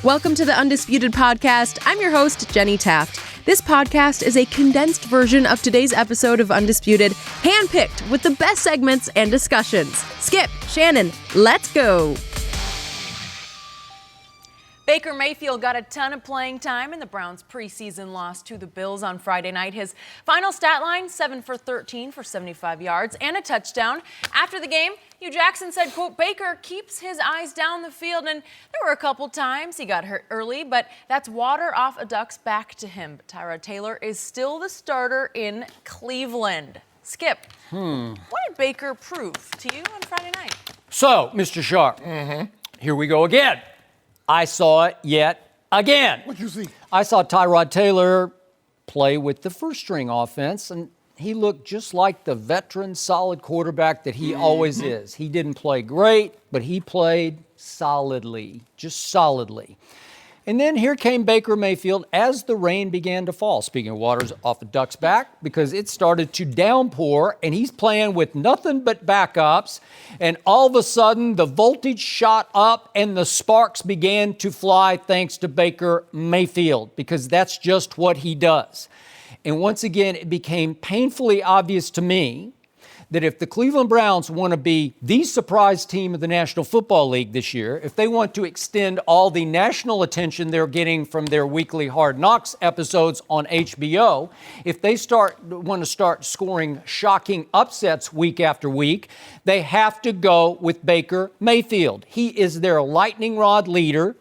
Welcome to the Undisputed podcast. I'm your host, Jenny Taft. This podcast is a condensed version of today's episode of Undisputed, handpicked with the best segments and discussions. Skip, Shannon, let's go. Baker Mayfield got a ton of playing time in the Browns' preseason loss to the Bills on Friday night. His final stat line, 7 for 13 for 75 yards and a touchdown. After the game, Hugh Jackson said, quote, Baker keeps his eyes down the field, and there were a couple times he got hurt early, but that's water off a duck's back to him. But Tyrod Taylor is still the starter in Cleveland. Skip, what did Baker prove to you on Friday night? So, Mr. Sharpe, here we go again. I saw it yet again. What'd you see? I saw Tyrod Taylor play with the first-string offense, and he looked just like the veteran, solid quarterback that he always is. He didn't play great, but he played solidly, just solidly. And then here came Baker Mayfield as the rain began to fall. Speaking of waters off a duck's back, because it started to downpour, and he's playing with nothing but backups. And all of a sudden, the voltage shot up and the sparks began to fly thanks to Baker Mayfield, because that's just what he does. And once again, it became painfully obvious to me that if the Cleveland Browns want to be the surprise team of the National Football League this year, if they want to extend all the national attention they're getting from their weekly Hard Knocks episodes on HBO, if they want to start scoring shocking upsets week after week, they have to go with Baker Mayfield. He is their lightning rod leader.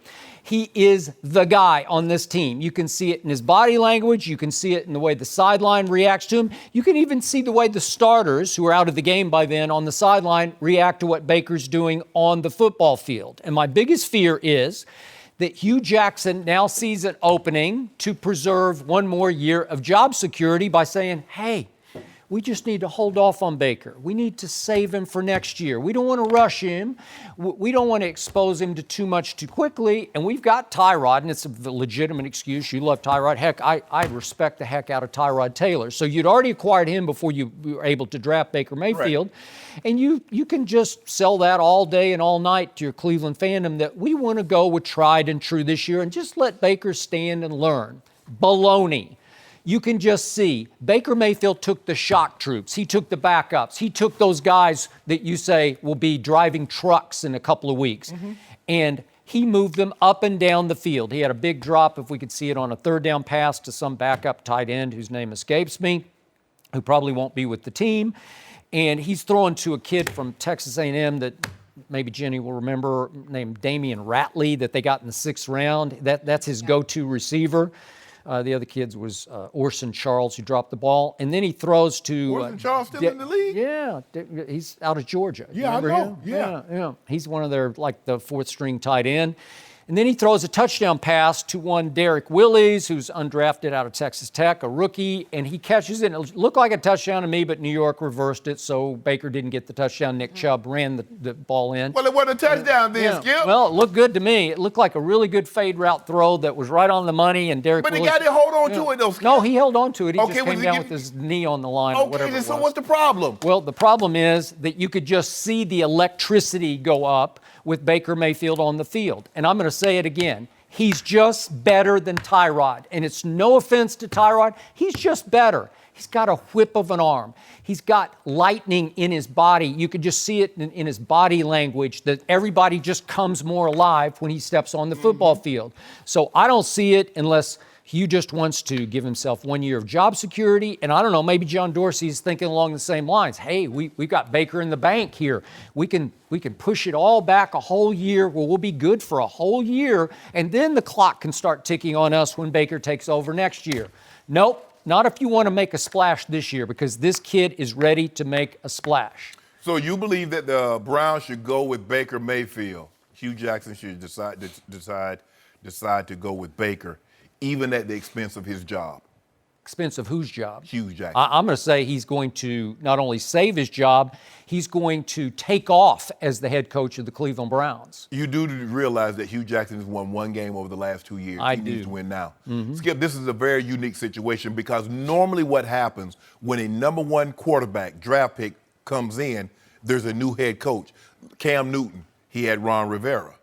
He is the guy on this team. You can see it in his body language. You can see it in the way the sideline reacts to him. You can even see the way the starters, who are out of the game by then on the sideline, react to what Baker's doing on the football field. And my biggest fear is that Hugh Jackson now sees an opening to preserve one more year of job security by saying, hey, we just need to hold off on Baker. We need to save him for next year. We don't want to rush him. We don't want to expose him to too much too quickly. And we've got Tyrod, and it's a legitimate excuse. You love Tyrod. Heck, I respect the heck out of Tyrod Taylor. So you'd already acquired him before you were able to draft Baker Mayfield. Right. And you can just sell that all day and all night to your Cleveland fandom that we want to go with tried and true this year and just let Baker stand and learn. Baloney. You can just see Baker Mayfield took the shock troops. He took the backups. He took those guys that you say will be driving trucks in a couple of weeks. And he moved them up and down the field. He had a big drop, if we could see it, on a third down pass to some backup tight end whose name escapes me, who probably won't be with the team. And he's throwing to a kid from Texas A&M that maybe Jenny will remember, named Damian Ratley, that they got in the 6th round. That's his go-to receiver. The other kids was Orson Charles, who dropped the ball. And then he throws to... Orson Charles still in the league? Yeah. He's out of Georgia. Yeah, I know. Him? Yeah. He's one of their, like, the 4th-string tight end. And then he throws a touchdown pass to one Derek Willis, who's undrafted out of Texas Tech, a rookie, and he catches it. It looked like a touchdown to me, but New York reversed it, so Baker didn't get the touchdown. Nick Chubb ran the ball in. Well, it wasn't a touchdown then, Skip. Well, it looked good to me. It looked like a really good fade route throw that was right on the money, and Derek Willis... But the guy didn't hold on to it, though, Skip. No, he held on to it. He just came down he with his knee on the line or whatever it was. So what's the problem? Well, the problem is that you could just see the electricity go up with Baker Mayfield on the field. And I'm going to say it again. He's just better than Tyrod. And it's no offense to Tyrod. He's just better. He's got a whip of an arm. He's got lightning in his body. You could just see it in his body language that everybody just comes more alive when he steps on the football field. So I don't see it unless Hugh just wants to give himself 1 year of job security. And I don't know, maybe John Dorsey's thinking along the same lines. Hey, we've got Baker in the bank here. We can push it all back a whole year. Well, we'll be good for a whole year. And then the clock can start ticking on us when Baker takes over next year. Nope, not if you want to make a splash this year, because this kid is ready to make a splash. So you believe that the Browns should go with Baker Mayfield? Hugh Jackson should decide to go with Baker, even at the expense of his job. Expense of whose job? Hugh Jackson. I'm going to say he's going to not only save his job, he's going to take off as the head coach of the Cleveland Browns. You do realize that Hugh Jackson has won one game over the last 2 years. I do. He needs to win now. Skip, this is a very unique situation because normally what happens when a number one quarterback draft pick comes in, there's a new head coach. Cam Newton, he had Ron Rivera.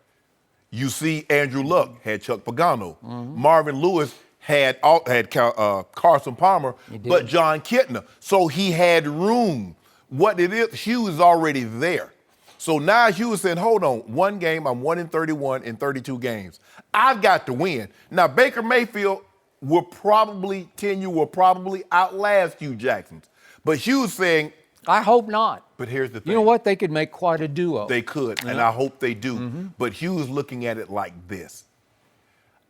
You see, Andrew Luck had Chuck Pagano. Marvin Lewis had Carson Palmer, but John Kitna. So he had room. What it is, Hugh is already there. So now Hugh is saying, hold on, one game, I'm 1-31 in 32 games. I've got to win. Now, Baker Mayfield will probably outlast Hugh Jackson. But Hugh's saying, I hope not. but here's the thing. You know what? They could make quite a duo. They could, and I hope they do. But Hugh's looking at it like this.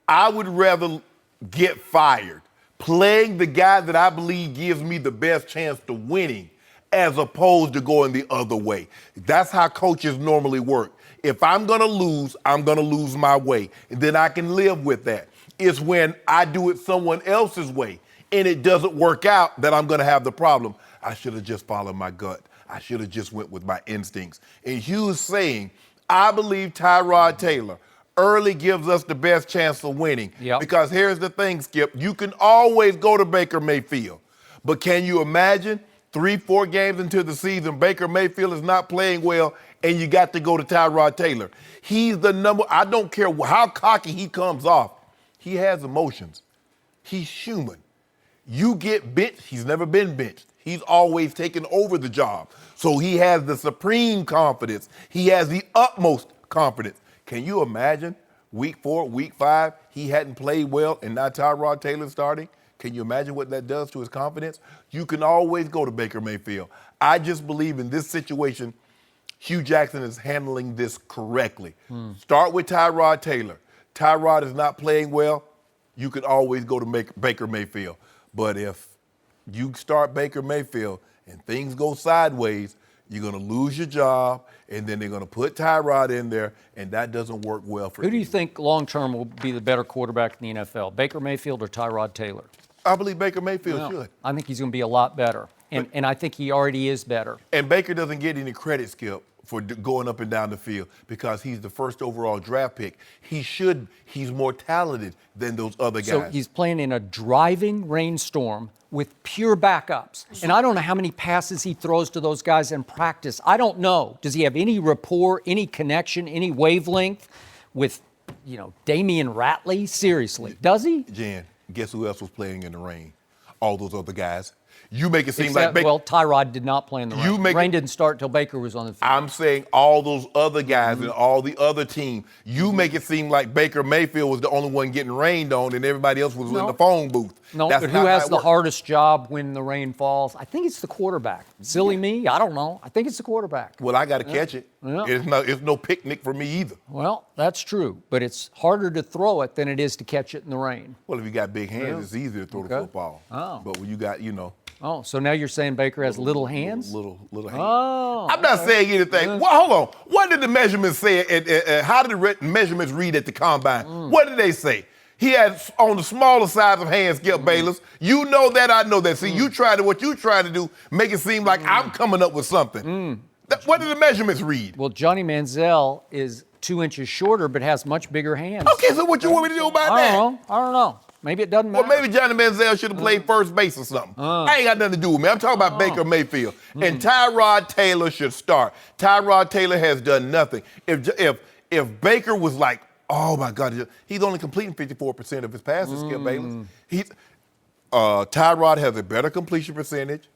I would rather get fired playing the guy that I believe gives me the best chance to winning as opposed to going the other way. That's how coaches normally work. If I'm going to lose, I'm going to lose my way. And then I can live with that. It's when I do it someone else's way and it doesn't work out that I'm going to have the problem. I should have just followed my gut. I should have just went with my instincts. And Hugh's saying, I believe Tyrod Taylor early gives us the best chance of winning. Because here's the thing, Skip. You can always go to Baker Mayfield. But can you imagine 3-4 games into the season, Baker Mayfield is not playing well, and you got to go to Tyrod Taylor? He's the number. I don't care how cocky he comes off. He has emotions. He's human. You get benched. He's never been benched. He's always taken over the job. So he has the supreme confidence. He has the utmost confidence. Can you imagine week 4, week 5, he hadn't played well and now Tyrod Taylor starting? Can you imagine what that does to his confidence? You can always go to Baker Mayfield. I just believe in this situation, Hugh Jackson is handling this correctly. Start with Tyrod Taylor. Tyrod is not playing well. You can always go to Baker Mayfield. But if you start Baker Mayfield and things go sideways, you're going to lose your job, and then they're going to put Tyrod in there, and that doesn't work well for you. Who do you think long-term will be the better quarterback in the NFL, Baker Mayfield or Tyrod Taylor? I believe Baker Mayfield should. I think he's going to be a lot better, and I think he already is better. And Baker doesn't get any credit, Skip, for going up and down the field because he's the first overall draft pick. He's more talented than those other guys. So he's playing in a driving rainstorm with pure backups. And I don't know how many passes he throws to those guys in practice. I don't know. Does he have any rapport, any connection, any wavelength with, Damian Ratley? Seriously, does he? Jan, guess who else was playing in the rain? All those other guys. You make it seem Except, like Baker. Well, Tyrod did not play in the rain. The rain didn't start until Baker was on the field. I'm saying all those other guys and all the other team. You make it seem like Baker Mayfield was the only one getting rained on and everybody else was in the phone booth. No, That's but who has the hardest job when the rain falls? I think it's the quarterback. Silly me, I don't know. I think it's the quarterback. Well, I got to catch it. Yeah. It's no picnic for me either. Well, that's true, but it's harder to throw it than it is to catch it in the rain. Well, if you got big hands, it's easier to throw the football. Oh. But when you got, Oh, so now you're saying Baker has little hands? Little hands. Oh. I'm not saying anything. Well, hold on. What did the measurements say? How did the measurements read at the combine? What did they say? He had on the smaller size of hands, Skip Bayless. You know that, I know that. See, what you try to do, make it seem like I'm coming up with something. What did the measurements read? Well, Johnny Manziel is 2 inches shorter but has much bigger hands. Okay, so what you want me to do about that? I don't know. Maybe it doesn't matter. Well, maybe Johnny Manziel should have played first base or something. I ain't got nothing to do with me. I'm talking about Baker Mayfield. And Tyrod Taylor should start. Tyrod Taylor has done nothing. If Baker was like, oh my God, he's only completing 54% of his passes, Skip Bayless. Tyrod has a better completion percentage.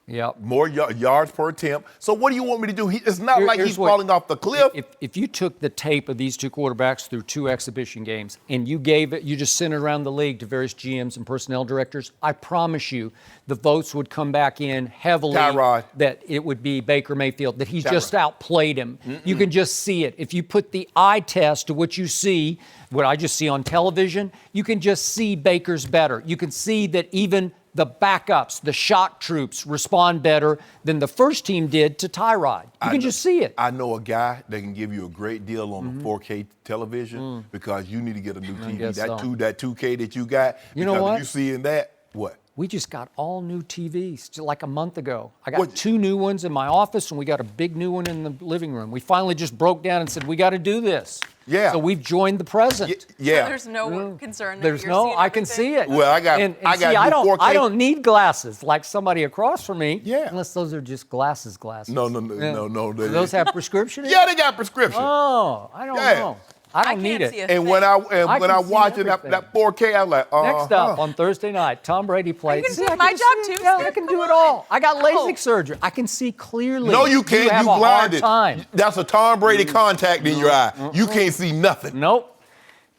Yep. More yards per attempt. So what do you want me to do? It's not like he's falling off the cliff. If you took the tape of these two quarterbacks through 2 exhibition games and you just sent it around the league to various GMs and personnel directors, I promise you the votes would come back in heavily Tyrod. that it would be Baker Mayfield, that he's just outplayed him. You can just see it. If you put the eye test to what you see, what I just see on television, you can just see Baker's better. You can see that even the backups, the shock troops respond better than the first team did to Tyrod. You can just see it. I know a guy that can give you a great deal on the 4K television because you need to get a new TV. That 2K that you got. You know what? If you see in that, what? We just got all new TVs just like a month ago. I got 2 new ones in my office, and we got a big new one in the living room. We finally just broke down and said, we got to do this. Yeah. So we've joined the present. Yeah. So there's no concern that There's you're no, seeing I can everything? see it. Well, I got new 4K. I don't need glasses like somebody across from me. Yeah. Unless those are just glasses. No. Do those have prescription? Yeah, they got prescription. Oh, I don't know. I don't need it. And when I can see watching everything. that 4K, I was like, Next up on Thursday night, Tom Brady plays. You can do my job too. Yeah, I can do it all. I got LASIK surgery. I can see clearly. No, you can't. have You a hard blinded. time. That's a Tom Brady contact in your eye. You can't see nothing. Nope.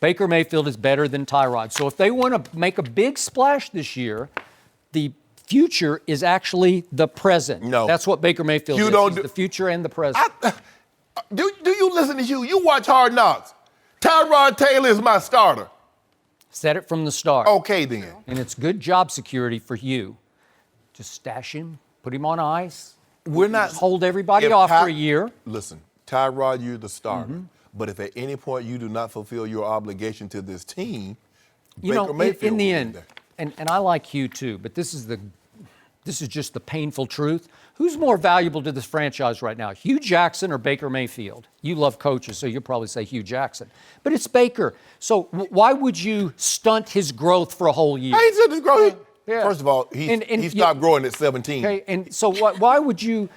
Baker Mayfield is better than Tyrod. So if they want to make a big splash this year, the future is actually the present. No. That's what Baker Mayfield You is. don't He's do- the future and the present. Do you listen to you? You watch Hard Knocks. Tyrod Taylor is my starter. Said it from the start. Okay, then. And it's good job security for you. Just stash him, put him on ice. We're not Hold everybody if off Ty- for a year. Listen, Tyrod, you're the starter. But if at any point you do not fulfill your obligation to this team, You Baker know, Mayfield in the will be end, there. and I like Hugh too, but this is just the painful truth. Who's more valuable to this franchise right now, Hugh Jackson or Baker Mayfield? You love coaches, so you'll probably say Hugh Jackson. But it's Baker. So why would you stunt his growth for a whole year? Hey, he said this growing. Yeah. First of all, he stopped growing at 17. Okay, and so why would you,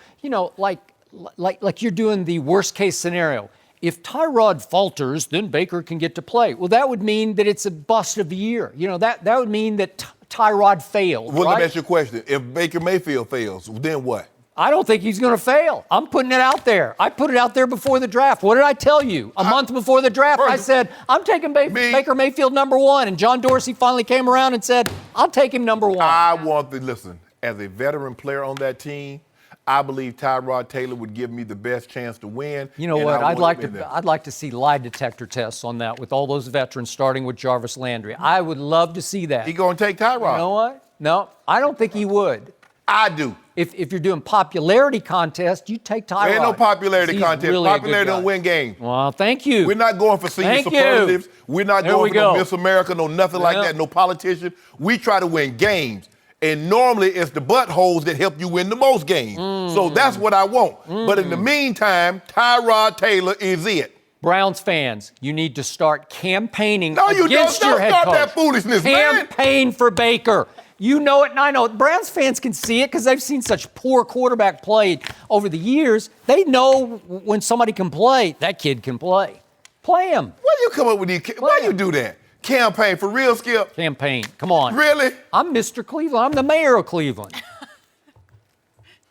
like you're doing the worst case scenario. If Tyrod falters, then Baker can get to play. Well, that would mean that it's a bust of the year. That would mean that Tyrod failed. Well, right? let me ask you a question. If Baker Mayfield fails, then what? I don't think he's going to fail. I'm putting it out there. I put it out there before the draft. What did I tell you? A month before the draft, I said, I'm taking Baker Mayfield number one. And John Dorsey finally came around and said, I'll take him number one. Listen, as a veteran player on that team, I believe Tyrod Taylor would give me the best chance to win. You know and what? I I'd want him in there. like to see lie detector tests on that with all those veterans, starting with Jarvis Landry. I would love to see that. He going to take Tyrod. You know what? No, I don't think he would. I do. If you're doing popularity contest, you take Tyrod. There ain't no popularity He's contest. really a good Popularity guy. don't win games. Well, thank you. We're not going for senior Thank you. superlatives. We're not There going we for no go. Miss America, no nothing like Yeah. that, no politician. We try to win games. And normally it's the buttholes that help you win the most games. So that's what I want. But in the meantime, Tyrod Taylor is it. Browns fans, you need to start campaigning No, you against don't your head start coach. that foolishness, man. Campaign for Baker. You know it, and I know it. Browns fans can see it because they've seen such poor quarterback play over the years. They know when somebody can play, that kid can play. Play him. Why you come up with these? Why you do that? Campaign for real, Skip? Campaign. Come on. Really? I'm Mr. Cleveland. I'm the mayor of Cleveland.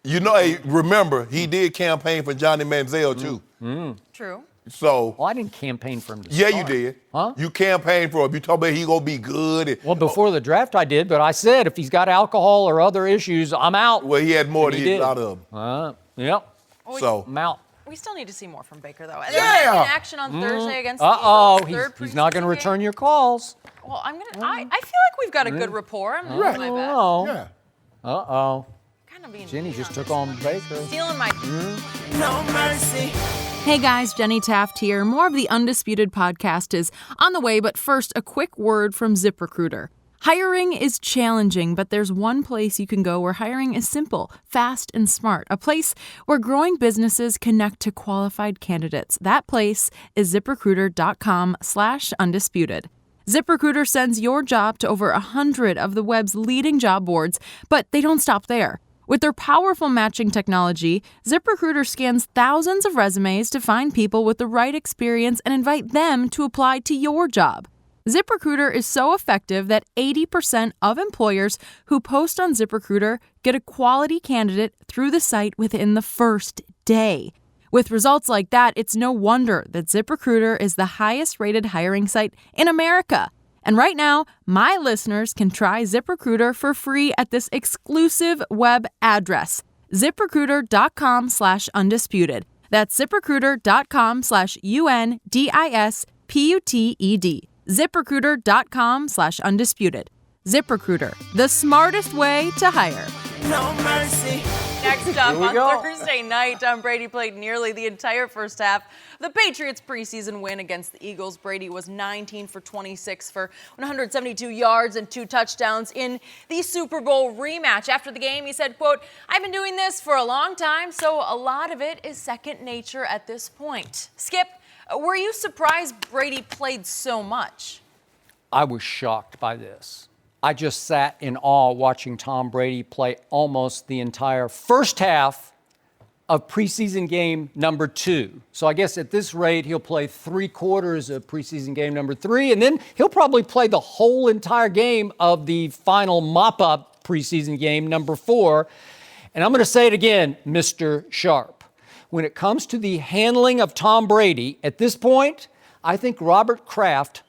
You know, hey, remember, he did campaign for Johnny Manziel, too. True. So, Well, I didn't campaign for him to yeah, start. you did. Huh? You campaigned for him. You talk about he going to be good. Well, before the draft I did, but I said if he's got alcohol or other issues, I'm out. Well, he had more And than he he did. a lot of them. Yep, So, I'm out. We still need to see more from Baker, though. And Yeah. in action on Thursday against the Uh-oh, Eagles, third he's not going to preseason return game. your calls. Well, I feel like we've got a good rapport. I'm doing my best. Oh, yeah. uh-oh. Kind of being Jenny mean just on took this on one. Baker. Stealing my. No mercy. Hey guys, Jenny Taft here. More of the Undisputed podcast is on the way, but first, a quick word from ZipRecruiter. Hiring is challenging, but there's one place you can go where hiring is simple, fast, and smart. A place where growing businesses connect to qualified candidates. That place is ZipRecruiter.com/undisputed. ZipRecruiter sends your job to over 100 of the web's leading job boards, but they don't stop there. With their powerful matching technology, ZipRecruiter scans thousands of resumes to find people with the right experience and invite them to apply to your job. ZipRecruiter is so effective that 80% of employers who post on ZipRecruiter get a quality candidate through the site within the first day. With results like that, it's no wonder that ZipRecruiter is the highest-rated hiring site in America. And right now, my listeners can try ZipRecruiter for free at this exclusive web address, ZipRecruiter.com/undisputed. That's ZipRecruiter.com/UNDISPUTED. ZipRecruiter.com/undisputed. ZipRecruiter, the smartest way to hire. No mercy. Next up we on go. Thursday night, Tom Brady played nearly the entire first half of the Patriots' preseason win against the Eagles. Brady was 19 for 26 for 172 yards and 2 touchdowns in the Super Bowl rematch. After the game, he said, quote, "I've been doing this for a long time, so a lot of it is second nature at this point." Skip, were you surprised Brady played so much? I was shocked by this. I just sat in awe watching Tom Brady play almost the entire first half of preseason game number 2. So I guess at this rate, he'll play 3/4 of preseason game number 3, and then he'll probably play the whole entire game of the final mop-up preseason game number 4. And I'm going to say it again, Mr. Sharpe. When it comes to the handling of Tom Brady, at this point, I think Robert Kraft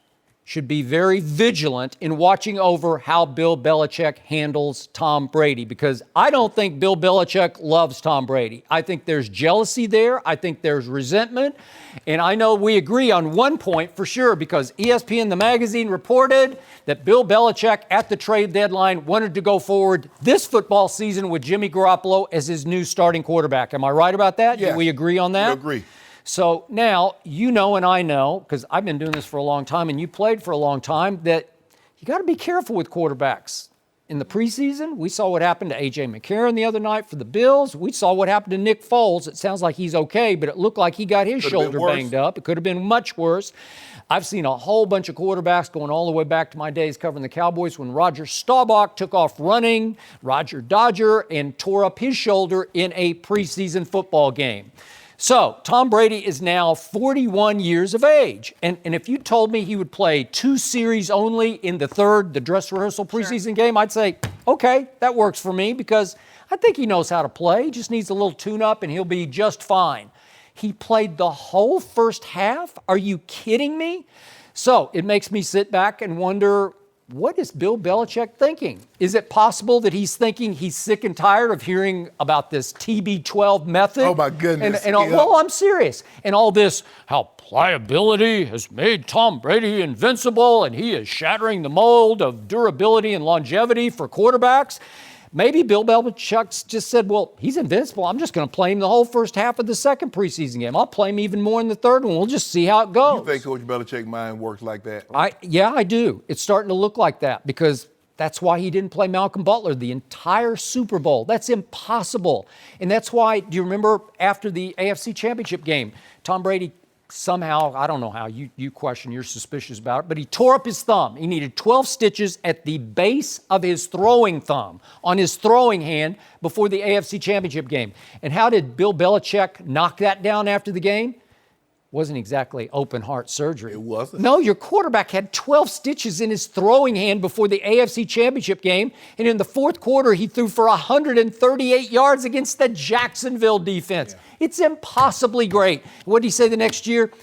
should be very vigilant in watching over how Bill Belichick handles Tom Brady, because I don't think Bill Belichick loves Tom Brady. I think there's jealousy there. I think there's resentment. And I know we agree on one point for sure, because ESPN, the magazine, reported that Bill Belichick at the trade deadline wanted to go forward this football season with Jimmy Garoppolo as his new starting quarterback. Am I right about that? Yes. Do we agree on that? We agree. So now, you know, and I know, because I've been doing this for a long time and you played for a long time, that you got to be careful with quarterbacks. In the preseason, we saw what happened to A.J. McCarron the other night for the Bills. We saw what happened to Nick Foles. It sounds like he's okay, but it looked like he got his shoulder banged up. It could have been much worse. I've seen a whole bunch of quarterbacks going all the way back to my days covering the Cowboys when Roger Staubach took off running, Roger Dodger, and tore up his shoulder in a preseason football game. So, Tom Brady is now 41 years of age. And if you told me he would play 2 series only in the third, the dress rehearsal preseason game, I'd say, okay, that works for me, because I think he knows how to play. He just needs a little tune-up and he'll be just fine. He played the whole first half? Are you kidding me? So, it makes me sit back and wonder, what is Bill Belichick thinking? Is it possible that he's thinking he's sick and tired of hearing about this TB12 method? Oh, my goodness. Well, I'm serious. And all this, how pliability has made Tom Brady invincible and he is shattering the mold of durability and longevity for quarterbacks. Maybe Bill Belichick just said, well, he's invincible. I'm just going to play him the whole first half of the second preseason game. I'll play him even more in the third one. We'll just see how it goes. You think Coach Belichick's mind works like that? Yeah, I do. It's starting to look like that, because that's why he didn't play Malcolm Butler the entire Super Bowl. That's impossible. And that's why, do you remember after the AFC Championship game, Tom Brady somehow, I don't know how, you question, you're suspicious about it, but he tore up his thumb. He needed 12 stitches at the base of his throwing thumb, on his throwing hand, before the AFC Championship game. And how did Bill Belichick knock that down after the game? Wasn't exactly open heart surgery. It wasn't? No, your quarterback had 12 stitches in his throwing hand before the AFC Championship game, and in the fourth quarter, he threw for 138 yards against the Jacksonville defense. Yeah. It's impossibly great. What did he say the next year?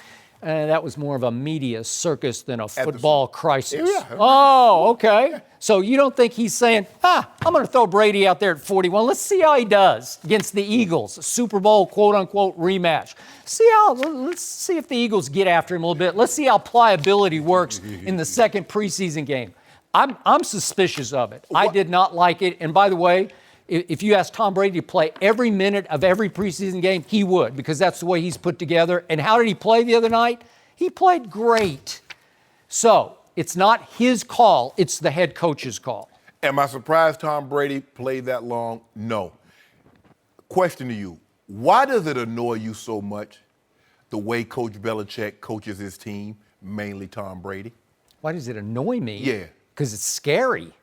That was more of a media circus than a football crisis. Yeah. Oh, okay. So you don't think he's saying, I'm going to throw Brady out there at 41. Let's see how he does against the Eagles, Super Bowl quote-unquote rematch. Let's see if the Eagles get after him a little bit. Let's see how pliability works in the second preseason game. I'm suspicious of it. I did not like it. And by the way, if you ask Tom Brady to play every minute of every preseason game, he would, because that's the way he's put together. And how did he play the other night? He played great. So it's not his call, it's the head coach's call. Am I surprised Tom Brady played that long? No. Question to you, why does it annoy you so much the way Coach Belichick coaches his team, mainly Tom Brady? Why does it annoy me? Yeah. Because it's scary.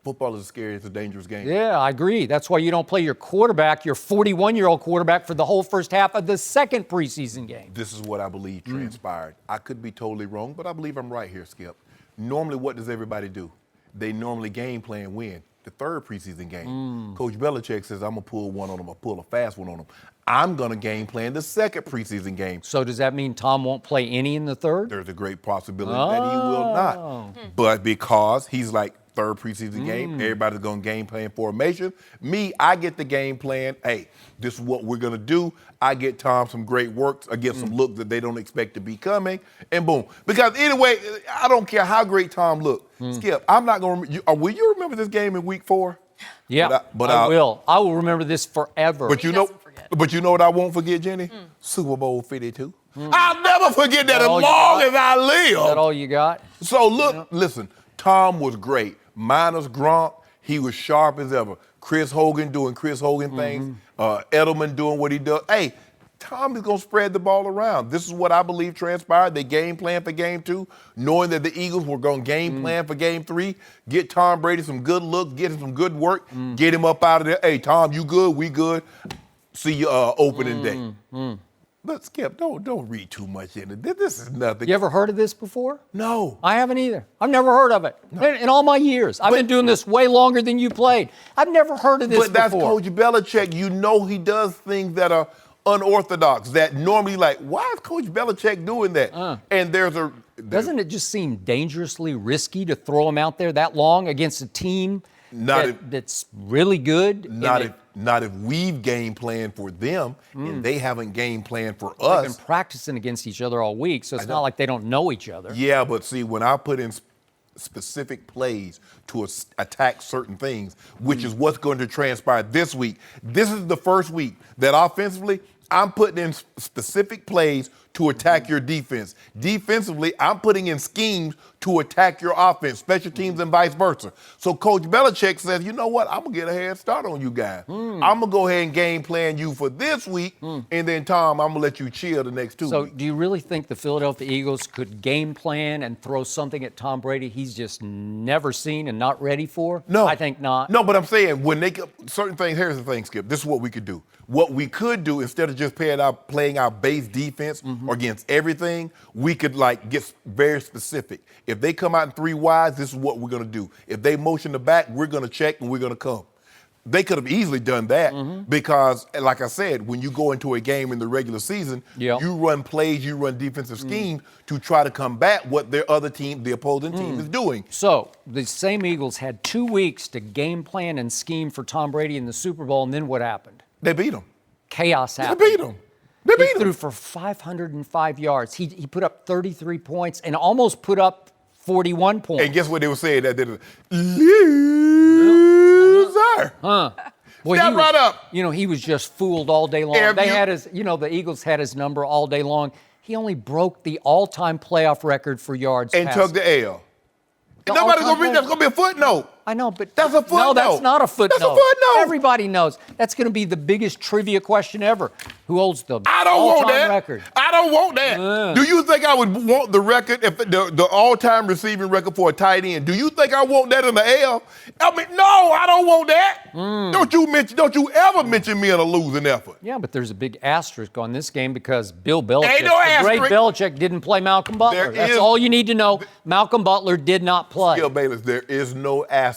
Football is scary. It's a dangerous game. Yeah, I agree. That's why you don't play your quarterback, your 41-year-old quarterback, for the whole first half of the second preseason game. This is what I believe transpired. I could be totally wrong, but I believe I'm right here, Skip. Normally, what does everybody do? They normally game plan win the third preseason game. Coach Belichick says, I'm going to pull one on them. I'll pull a fast one on them. I'm going to game plan the second preseason game. So does that mean Tom won't play any in the third? There's a great possibility that he will not. But because he's like, third preseason game, everybody's going to game plan formation. Me, I get the game plan. Hey, this is what we're going to do. I get Tom some great work. I get some looks that they don't expect to be coming, and boom. Because anyway, I don't care how great Tom looked. Skip, I'm not going to remember. Will you remember this game in week 4? Yeah, I will. I will remember this forever. But you know what I won't forget, Jenny? Super Bowl 52. I'll never forget that as long as I live. Is that all you got? So look, listen, Tom was great. Minus Gronk, he was sharp as ever. Chris Hogan doing Chris Hogan things. Edelman doing what he does. Hey, Tom is going to spread the ball around. This is what I believe transpired. They game plan for game 2, knowing that the Eagles were going to game plan for game 3, get Tom Brady some good looks, get him some good work, get him up out of there. Hey, Tom, you good? We good. see you opening day. But Skip, don't read too much into this. This is nothing. You ever heard of this before? No. I haven't either. I've never heard of it. In all my years. I've been doing this way longer than you played. I've never heard of this before. But that's Coach Belichick. You know he does things that are unorthodox, that normally why is Coach Belichick doing that? And doesn't it just seem dangerously risky to throw him out there that long against a team that's really good? Not if we've game planned for them and they haven't game planned for us. They've been practicing against each other all week, so it's not like they don't know each other. Yeah, but see, when I put in specific plays to attack certain things, which is what's going to transpire this week, this is the first week that offensively, I'm putting in specific plays to attack your defense. Defensively, I'm putting in schemes to attack your offense, special teams and vice versa. So Coach Belichick says, you know what, I'm going to get a head start on you guys. I'm going to go ahead and game plan you for this week, and then, Tom, I'm going to let you chill the next 2 weeks. So do you really think the Philadelphia Eagles could game plan and throw something at Tom Brady he's just never seen and not ready for? No. I think not. No, but I'm saying when they get certain things, here's the thing, Skip, this is what we could do. What we could do, instead of just playing our base defense against everything, we could get very specific. If they come out in 3 wides, this is what we're going to do. If they motion the back, we're going to check and we're going to come. They could have easily done that because, like I said, when you go into a game in the regular season, you run plays, you run defensive schemes to try to combat what their other team, the opposing team, is doing. So the same Eagles had 2 weeks to game plan and scheme for Tom Brady in the Super Bowl, and then what happened? They beat him. Chaos happened. They beat him. He threw for 505 yards. He put up 33 points and almost put up 41 points. And guess what they were saying? That they loser. Boy, Step right up. He was just fooled all day long. The Eagles had his number all day long. He only broke the all-time playoff record for yards and passed. took the L. Nobody's going to read. That's going to be a footnote. I know, but that's a footnote. No, that's not a footnote. That's a footnote. Everybody knows. That's going to be the biggest trivia question ever. Who holds the I don't want all-time that. record? I don't want that. Do you think I would want the record, if the all-time receiving record for a tight end? Do you think I want that in the L? I mean, no, I don't want that. Don't you ever mention me in a losing effort? Yeah, but there's a big asterisk on this game because Bill Belichick, Ain't no the great asterisk. Belichick, didn't play Malcolm Butler. That's all you need to know. Malcolm Butler did not play. Skip Bayless, there is no asterisk.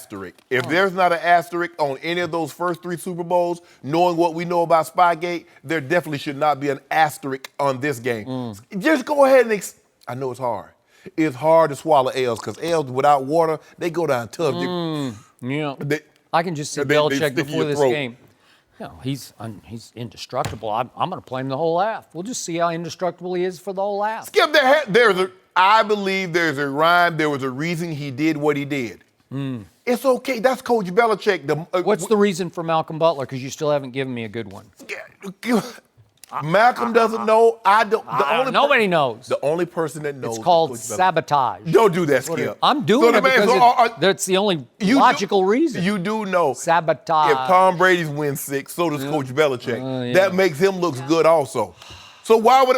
If there's not an asterisk on any of those first 3 Super Bowls, knowing what we know about Spygate, there definitely should not be an asterisk on this game. Just go ahead and I know it's hard. It's hard to swallow L's because L's without water, they go down tough. I can just see Belichick before this game. No, he's indestructible. I'm going to play him the whole half. We'll just see how indestructible he is for the whole half. Skip, I believe there's a rhyme. There was a reason he did what he did. It's okay. That's Coach Belichick. What's the reason for Malcolm Butler? Because you still haven't given me a good one. Malcolm doesn't know. I don't. Nobody knows. The only person that knows. It's called sabotage. Don't do that, Skip. I'm doing it because that's the only logical reason. You do know. Sabotage. If Tom Brady's wins 6, so does Coach Belichick. That makes him look good also. So why would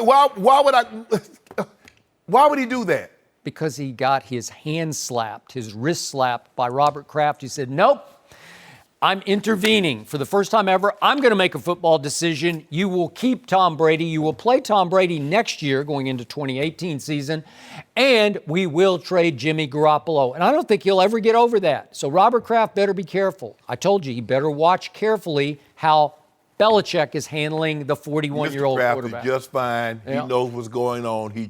he do that? Because he got his hand slapped, his wrist slapped by Robert Kraft. He said, nope, I'm intervening. For the first time ever, I'm going to make a football decision. You will keep Tom Brady. You will play Tom Brady next year going into 2018 season, and we will trade Jimmy Garoppolo. And I don't think he'll ever get over that. So Robert Kraft better be careful. I told you, he better watch carefully how Belichick is handling the 41-year-old quarterback. Mr. Kraft is just fine. He knows what's going on. He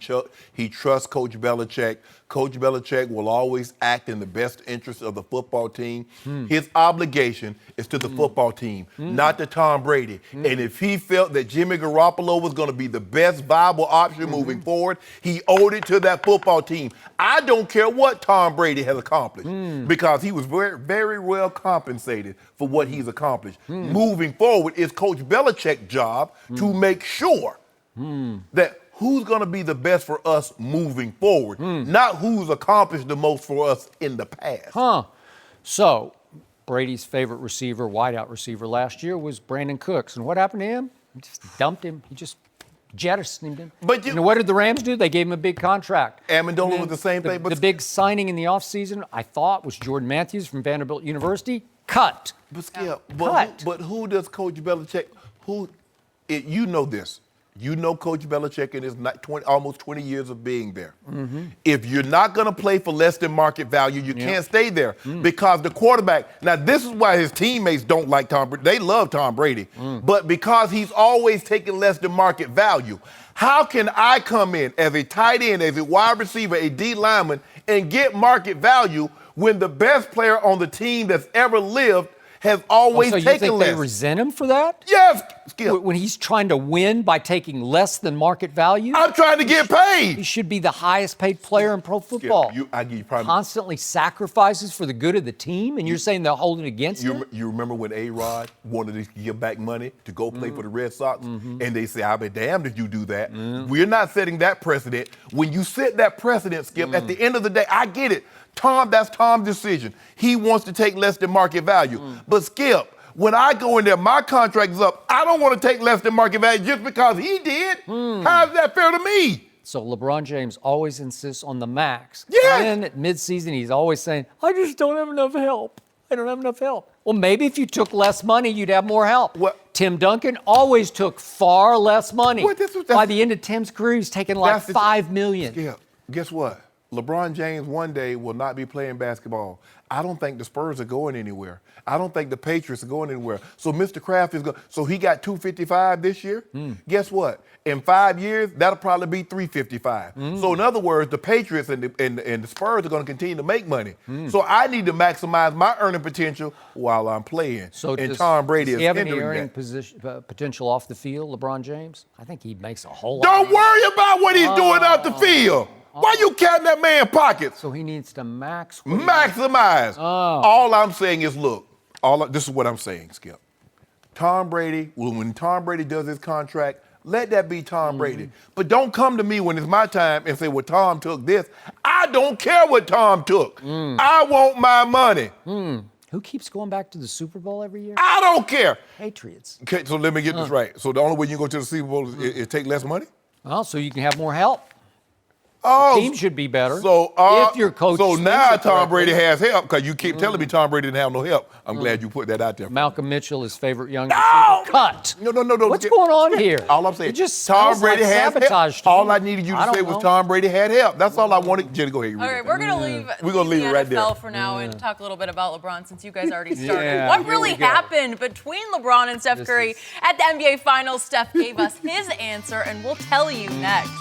trusts Coach Belichick. Coach Belichick will always act in the best interest of the football team. His obligation is to the football team, not to Tom Brady. And if he felt that Jimmy Garoppolo was going to be the best viable option moving forward, he owed it to that football team. I don't care what Tom Brady has accomplished because he was very, very well compensated for what he's accomplished. Moving forward, it's Coach Belichick's job to make sure that who's going to be the best for us moving forward, not who's accomplished the most for us in the past. So Brady's favorite receiver, wideout receiver last year was Brandon Cooks. And what happened to him? He just dumped him. He just jettisoned him. But what did the Rams do? They gave him a big contract. Amendola was the same thing. But the big signing in the offseason, I thought, was Jordan Matthews from Vanderbilt University. Cut. But Skip, Cut. But who does Coach Belichick, You know this. You know Coach Belichick in his almost 20 years of being there. If you're not going to play for less than market value, you can't stay there because the quarterback. Now, this is why his teammates don't like Tom Brady. They love Tom Brady, but because he's always taking less than market value. How can I come in as a tight end, as a wide receiver, a D lineman, and get market value when the best player on the team that's ever lived has always taken less? So you think they resent him for that? Yes, Skip. When he's trying to win by taking less than market value? I'm trying to get paid. He should be the highest paid player in pro football. Skip, I give you probably constantly sacrifices for the good of the team, and you're saying they're holding against him? You remember when A-Rod wanted to give back money to go play for the Red Sox? And they say, I'll be damned if you do that. We're not setting that precedent. When you set that precedent, Skip, at the end of the day, I get it. That's Tom's decision. He wants to take less than market value. But Skip, when I go in there, my contract is up. I don't want to take less than market value just because he did. How is that fair to me? So LeBron James always insists on the max. Yes. And at midseason, he's always saying, I just don't have enough help. I don't have enough help. Well, maybe if you took less money, you'd have more help. What? Tim Duncan always took far less money. What? By the end of Tim's career, he's taking like $5 million. Yeah. Guess what? LeBron James one day will not be playing basketball. I don't think the Spurs are going anywhere. I don't think the Patriots are going anywhere. So Mr. Kraft is going. So he got $255 this year. Guess what? In 5 years, that'll probably be $355. So in other words, the Patriots and the Spurs are going to continue to make money. So I need to maximize my earning potential while I'm playing. So and Tom Brady does is he have any hindering earning potential off the field, LeBron James? I think he makes a whole lot. Don't worry about what he's doing off the field. Why you counting that man's pockets? So he needs to maximize. All I'm saying is, look, this is what I'm saying, Skip. Tom Brady, when Tom Brady does his contract, let that be Tom Brady. But don't come to me when it's my time and say, well, Tom took this. I don't care what Tom took. I want my money. Who keeps going back to the Super Bowl every year? I don't care. Patriots. Okay, so let me get this right. So the only way you go to the Super Bowl is take less money? Oh, so you can have more help. Oh, the team should be better. So if your coach. So now Tom Brady has help because you keep telling me Tom Brady didn't have no help. I'm glad you put that out there. Malcolm Mitchell, his favorite young receiver, cut. No. What's going on here? All I'm saying, it just Tom Brady like has sabotage. Help. All I needed you to say was Tom Brady had help. That's all I wanted. Jenny, go ahead. All right, we're going to leave it right there NFL for now and talk a little bit about LeBron since you guys already started. Yeah, what really happened between LeBron and Steph Curry at the NBA Finals? Steph gave us his answer, and we'll tell you next.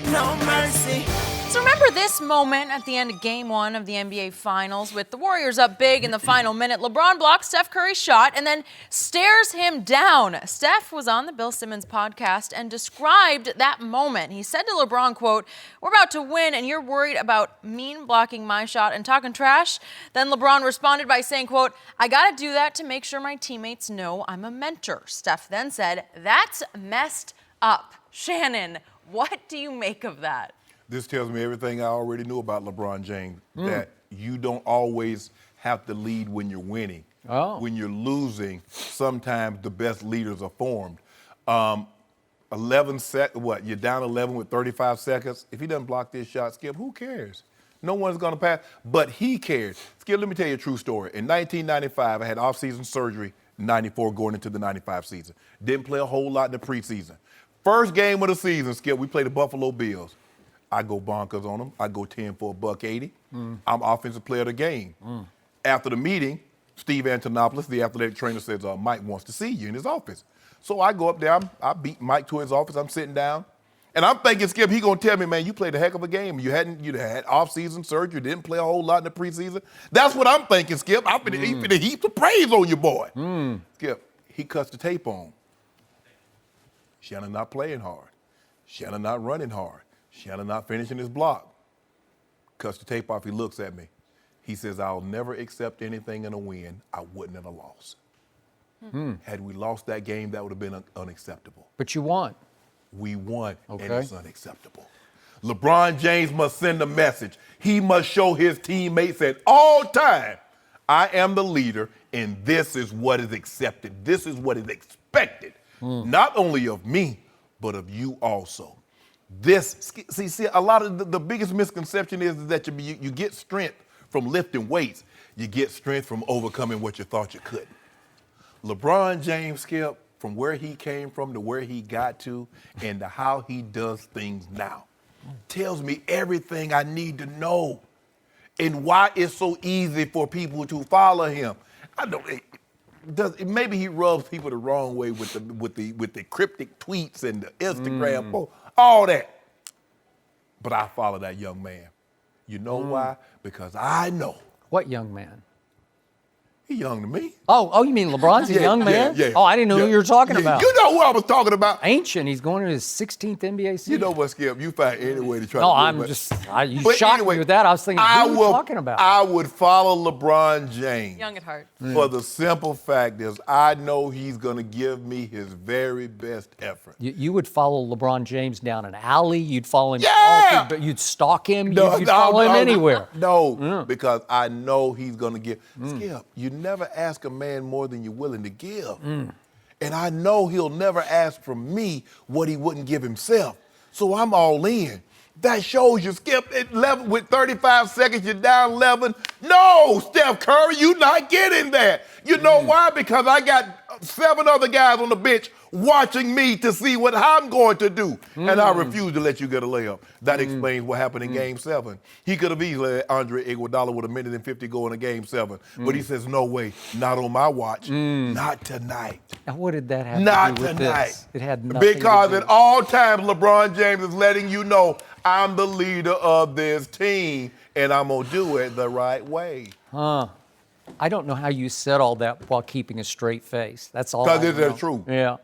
No mercy. So remember this moment at the end of Game 1 of the NBA Finals with the Warriors up big in the final minute. LeBron blocks Steph Curry's shot and then stares him down. Steph was on the Bill Simmons podcast and described that moment. He said to LeBron, quote, "We're about to win and you're worried about mean blocking my shot and talking trash?" Then LeBron responded by saying, quote, "I got to do that to make sure my teammates know I'm a mentor." Steph then said, "That's messed up." Shannon, what do you make of that? This tells me everything I already knew about LeBron James, that you don't always have to lead when you're winning. When you're losing, sometimes the best leaders are formed. 11 seconds, you're down 11 with 35 seconds. If he doesn't block this shot, Skip, who cares? No one's going to pass, but he cares. Skip, let me tell you a true story. In 1995, I had off-season surgery, 94 going into the 95 season. Didn't play a whole lot in the preseason. First game of the season, Skip, we played the Buffalo Bills. I go bonkers on them. I go 10 for $180. I'm offensive player of the game. After the meeting, Steve Antonopoulos, the athletic trainer, says, Mike wants to see you in his office. So I go up there. I beat Mike to his office. I'm sitting down. And I'm thinking, Skip, he going to tell me, man, you played a heck of a game. You had off-season surgery, didn't play a whole lot in the preseason. That's what I'm thinking, Skip. I'm finna heap the praise on your boy. Skip, he cuts the tape on. Shannon not playing hard. Shannon not running hard. Shannon not finishing his block. Cuts the tape off, he looks at me. He says, "I'll never accept anything in a win I wouldn't in a loss." Had we lost that game, that would have been unacceptable. But you won. We won, and it's unacceptable. LeBron James must send a message. He must show his teammates at all time, I am the leader, and this is what is accepted. This is what is expected, not only of me, but of you also. See, a lot of the biggest misconception is that you get strength from lifting weights. You get strength from overcoming what you thought you couldn't. LeBron James, Skip, from where he came from to where he got to and to how he does things now. Tells me everything I need to know and why it's so easy for people to follow him. I don't. Maybe he rubs people the wrong way with the cryptic tweets and the Instagram posts, all that. But I follow that young man. You know why? Because I know. What young man? He's young to me. Oh, you mean LeBron's a young man? Yeah. Oh, I didn't know who you were talking about. You know who I was talking about. Ancient. He's going to his 16th NBA season. You know what, Skip? You find any way to try No, to do I'm it. just, you shocked me with that. I was thinking, who are you talking about? I would follow LeBron James. Young at heart. For the simple fact is I know he's going to give me his very best effort. You would follow LeBron James down an alley. You'd follow him. Yeah! But you'd stalk him. You'd follow him anywhere. No, because I know he's going to give. Skip, you never ask a man more than you're willing to give. And I know he'll never ask from me what he wouldn't give himself. So I'm all in. That shows you, Skip, at 11, with 35 seconds, you're down 11. No, Steph Curry, you're not getting that. You know why? Because I got 7 other guys on the bench watching me to see what I'm going to do. And I refuse to let you get a layup. That explains what happened in Game 7. He could have easily let Andre Iguodala with 1:50 go in a Game 7. But he says, no way, not on my watch, not tonight. Now, what did that have Not to do with tonight. this? It had nothing Because to do. at all times, LeBron James is letting you know, I'm the leader of this team, and I'm going to do it the right way. I don't know how you said all that while keeping a straight face. That's all. Because I it's know. the truth. Yeah.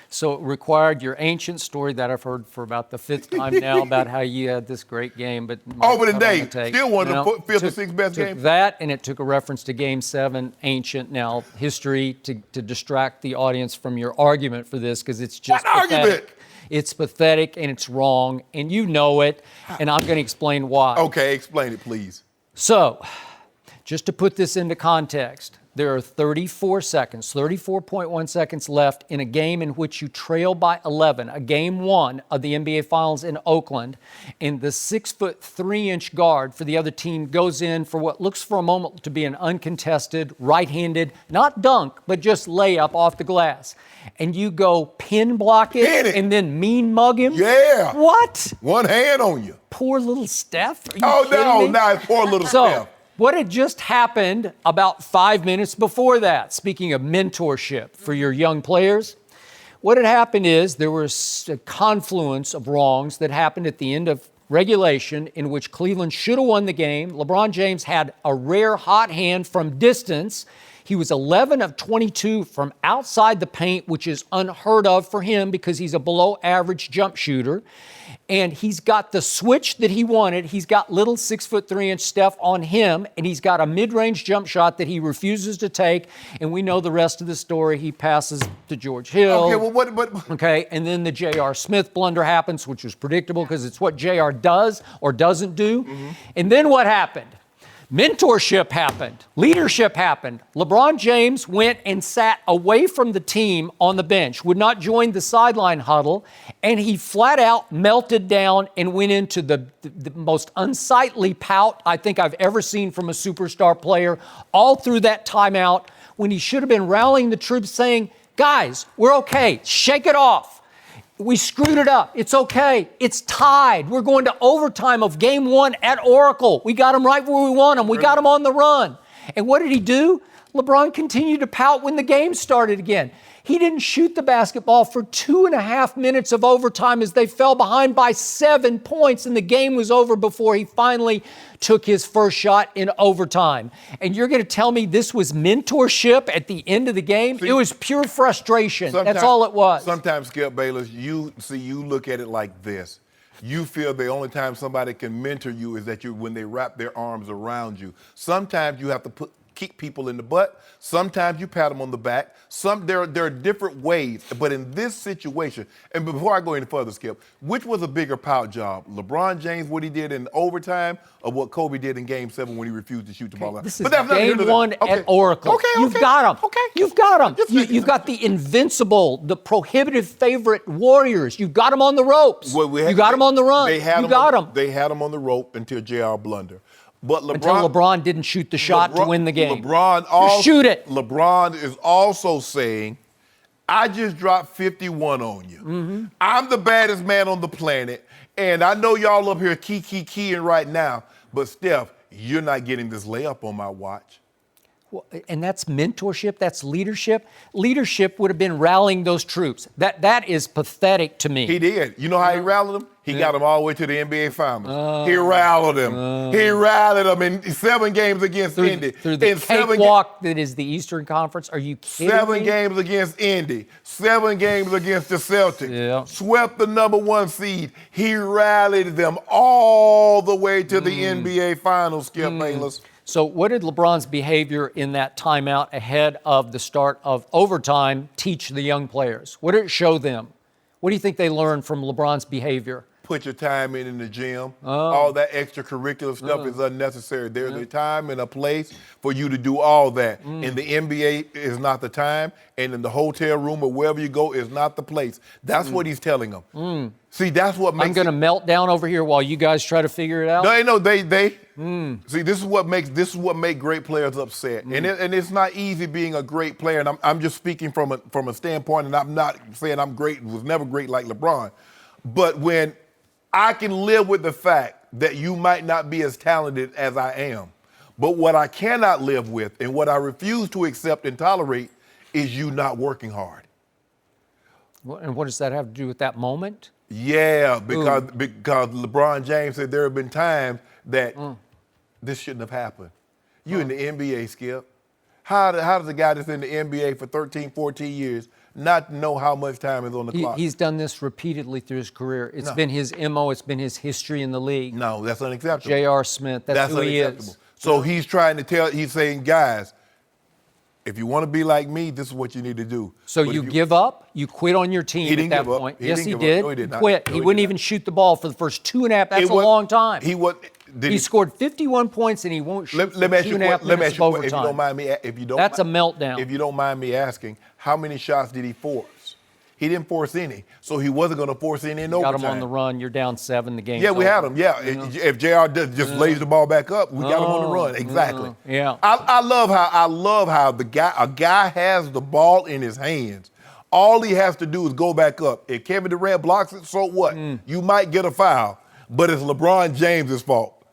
So it required your ancient story that I've heard for about the 5th time now about how you had this great game, but Over the day, still one of the 5th or 6th best took games. That, and it took a reference to Game 7, ancient now history, to distract the audience from your argument for this, because it's just What pathetic. argument? It's pathetic and it's wrong, and you know it, and I'm going to explain why. Okay, explain it, please. So, just to put this into context, there are 34.1 seconds left in a game in which you trail by 11, a game 1 of the NBA Finals in Oakland, and the 6'3" guard for the other team goes in for what looks for a moment to be an uncontested, right-handed, not dunk, but just layup off the glass. And you go pin block Pin it it. and then mean mug him? Yeah. What? One hand on you. Poor little Steph? Are you Oh, kidding no, me? it's poor little So, Steph. what had just happened about 5 minutes before that, speaking of mentorship for your young players, what had happened is there was a confluence of wrongs that happened at the end of regulation in which Cleveland should have won the game. LeBron James had a rare hot hand from distance. He was 11 of 22 from outside the paint, which is unheard of for him because he's a below average jump shooter. And he's got the switch that he wanted. He's got little 6'3" Steph on him, and he's got a mid-range jump shot that he refuses to take. And we know the rest of the story. He passes to George Hill. Okay, well, what? Okay, and then the J.R. Smith blunder happens, which was predictable because it's what J.R. does or doesn't do. And then what happened? Mentorship happened. Leadership happened. LeBron James went and sat away from the team on the bench, would not join the sideline huddle, and he flat out melted down and went into the most unsightly pout I think I've ever seen from a superstar player all through that timeout when he should have been rallying the troops saying, guys, we're okay. Shake it off. We screwed it up. It's okay. It's tied. We're going to overtime of game 1 at Oracle. We got them right where we want them. We got them on the run. And what did he do? LeBron continued to pout when the game started again. He didn't shoot the basketball for 2.5 minutes of overtime as they fell behind by 7 points, and the game was over before he finally took his first shot in overtime. And you're going to tell me this was mentorship at the end of the game? It was pure frustration. That's all it was. Sometimes, Skip Bayless, you look at it like this. You feel the only time somebody can mentor you is that when they wrap their arms around you. Sometimes you have to kick people in the butt. Sometimes you pat them on the back. There are different ways. But in this situation, and before I go any further, Skip, which was a bigger pout job? LeBron James, what he did in overtime, or what Kobe did in Game 7 when he refused to shoot the ball out? This is game 1 at Oracle. Okay. You've got them. Okay. You've got them. Just You've got the invincible, the prohibitive favorite Warriors. You've got them on the ropes. You got them on the run. You got them. They had them on the rope until JR blunder. But Until LeBron didn't shoot the shot to win the game. LeBron also, shoot it. LeBron is also saying, I just dropped 51 on you. I'm the baddest man on the planet, and I know y'all up here keying right now, but Steph, you're not getting this layup on my watch. Well, and that's mentorship, that's leadership. Leadership would have been rallying those troops. That is pathetic to me. He did. You know how he rallied them? He got them all the way to the NBA Finals. He rallied them. He rallied them in 7 games against Indy. Through the cakewalk that is the Eastern Conference? Are you kidding 7 me? games against Indy. 7 games against the Celtics. Yeah. Swept the #1 seed. He rallied them all the way to the NBA Finals, Skip Bayless. So what did LeBron's behavior in that timeout ahead of the start of overtime teach the young players? What did it show them? What do you think they learned from LeBron's behavior? Put your time in the gym. All that extracurricular stuff is unnecessary. There's a time and a place for you to do all that. And the NBA is not the time, and in the hotel room or wherever you go is not the place. That's what he's telling them. See, that's what makes I'm going to melt down over here while you guys try to figure it out? No, they. See, this is what make great players upset, and it's not easy being a great player. And I'm just speaking from a standpoint, and I'm not saying I'm great. Was never great like LeBron, but when I can live with the fact that you might not be as talented as I am, but what I cannot live with and what I refuse to accept and tolerate is you not working hard. And what does that have to do with that moment? Yeah, because LeBron James said there have been times that this shouldn't have happened. You in the NBA, Skip. How does a guy that's in the NBA for 13, 14 years not know how much time is on the clock? He's done this repeatedly through his career. It's been his MO. It's been his history in the league. No, that's unacceptable. J.R. Smith, that's who he is. So he's saying, guys, if you want to be like me, this is what you need to do. So you give up? You quit on your team at that point? Yes, he did. No, he did not. Quit. He wouldn't even shoot the ball for the first 2.5. That's a long time. He scored 51 points and he won't shoot for 2.5 minutes of overtime. If you don't mind me, that's a meltdown. If you don't mind me asking, how many shots did he force? He didn't force any, so he wasn't going to force any in overtime. Got him on the run. You're down 7. The game's we over. had him. Yeah, if JR just lays the ball back up, we got him on the run. Exactly. Yeah. I love how a guy has the ball in his hands. All he has to do is go back up. If Kevin Durant blocks it, so what? You might get a foul, but it's LeBron James's fault.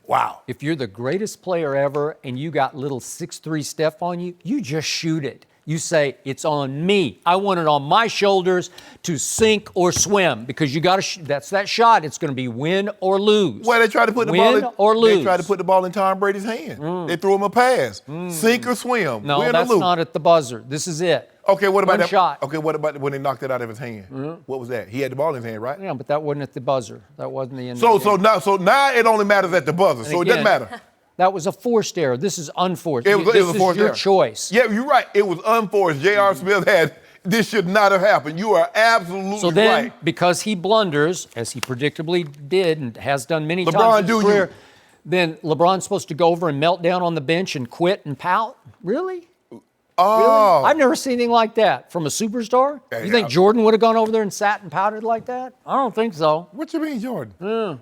Wow. If you're the greatest player ever and you got little 6'3" Steph on you, you just shoot it. You say, it's on me. I want it on my shoulders to sink or swim because you got to. That's that shot. It's going to be win or lose. Well, they tried to put the win ball in, or lose. They tried to put the ball in Tom Brady's hand. They threw him a pass. Sink or swim. No, win that's or lose. not at the buzzer. This is it. Okay, what about One that shot? Okay, what about when they knocked it out of his hand? What was that? He had the ball in his hand, right? Yeah, but that wasn't at the buzzer. That wasn't the end of the game. So now it only matters at the buzzer. So it doesn't matter. That was a forced error. This is unforced. It was a forced This is your error. choice. Yeah, you're right. It was unforced. J.R. Smith this should not have happened. You are absolutely So then, right. because he blunders, as he predictably did and has done many times in his career, then LeBron's supposed to go over and melt down on the bench and quit and pout? Really? Oh. Really? I've never seen anything like that from a superstar. You think Jordan would have gone over there and sat and pouted like that? I don't think so. What you mean, Jordan?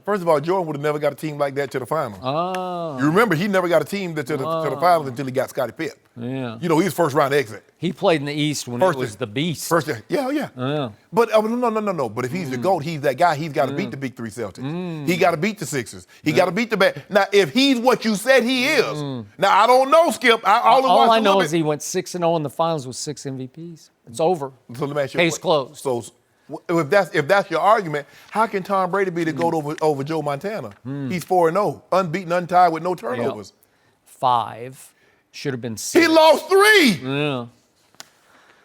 First of all, Jordan would have never got a team like that to the finals. Oh. You remember, he never got a team to the finals until he got Scottie Pippen. Yeah. You know, he's first round exit. He played in the East when it was the beast. Yeah. But no. But if he's the GOAT, he's that guy. He's got to beat the big 3 Celtics. He got to beat the Sixers. He got to beat the bad. Now, if he's what you said he is, now I don't know, Skip. All I know is he went 6-0 in the finals with 6 MVPs. It's over. So let me ask you Case closed. So if that's your argument, how can Tom Brady be the GOAT over Joe Montana? He's 4-0, unbeaten, untied with no turnovers. 5. Should have been 6. He lost 3. Yeah.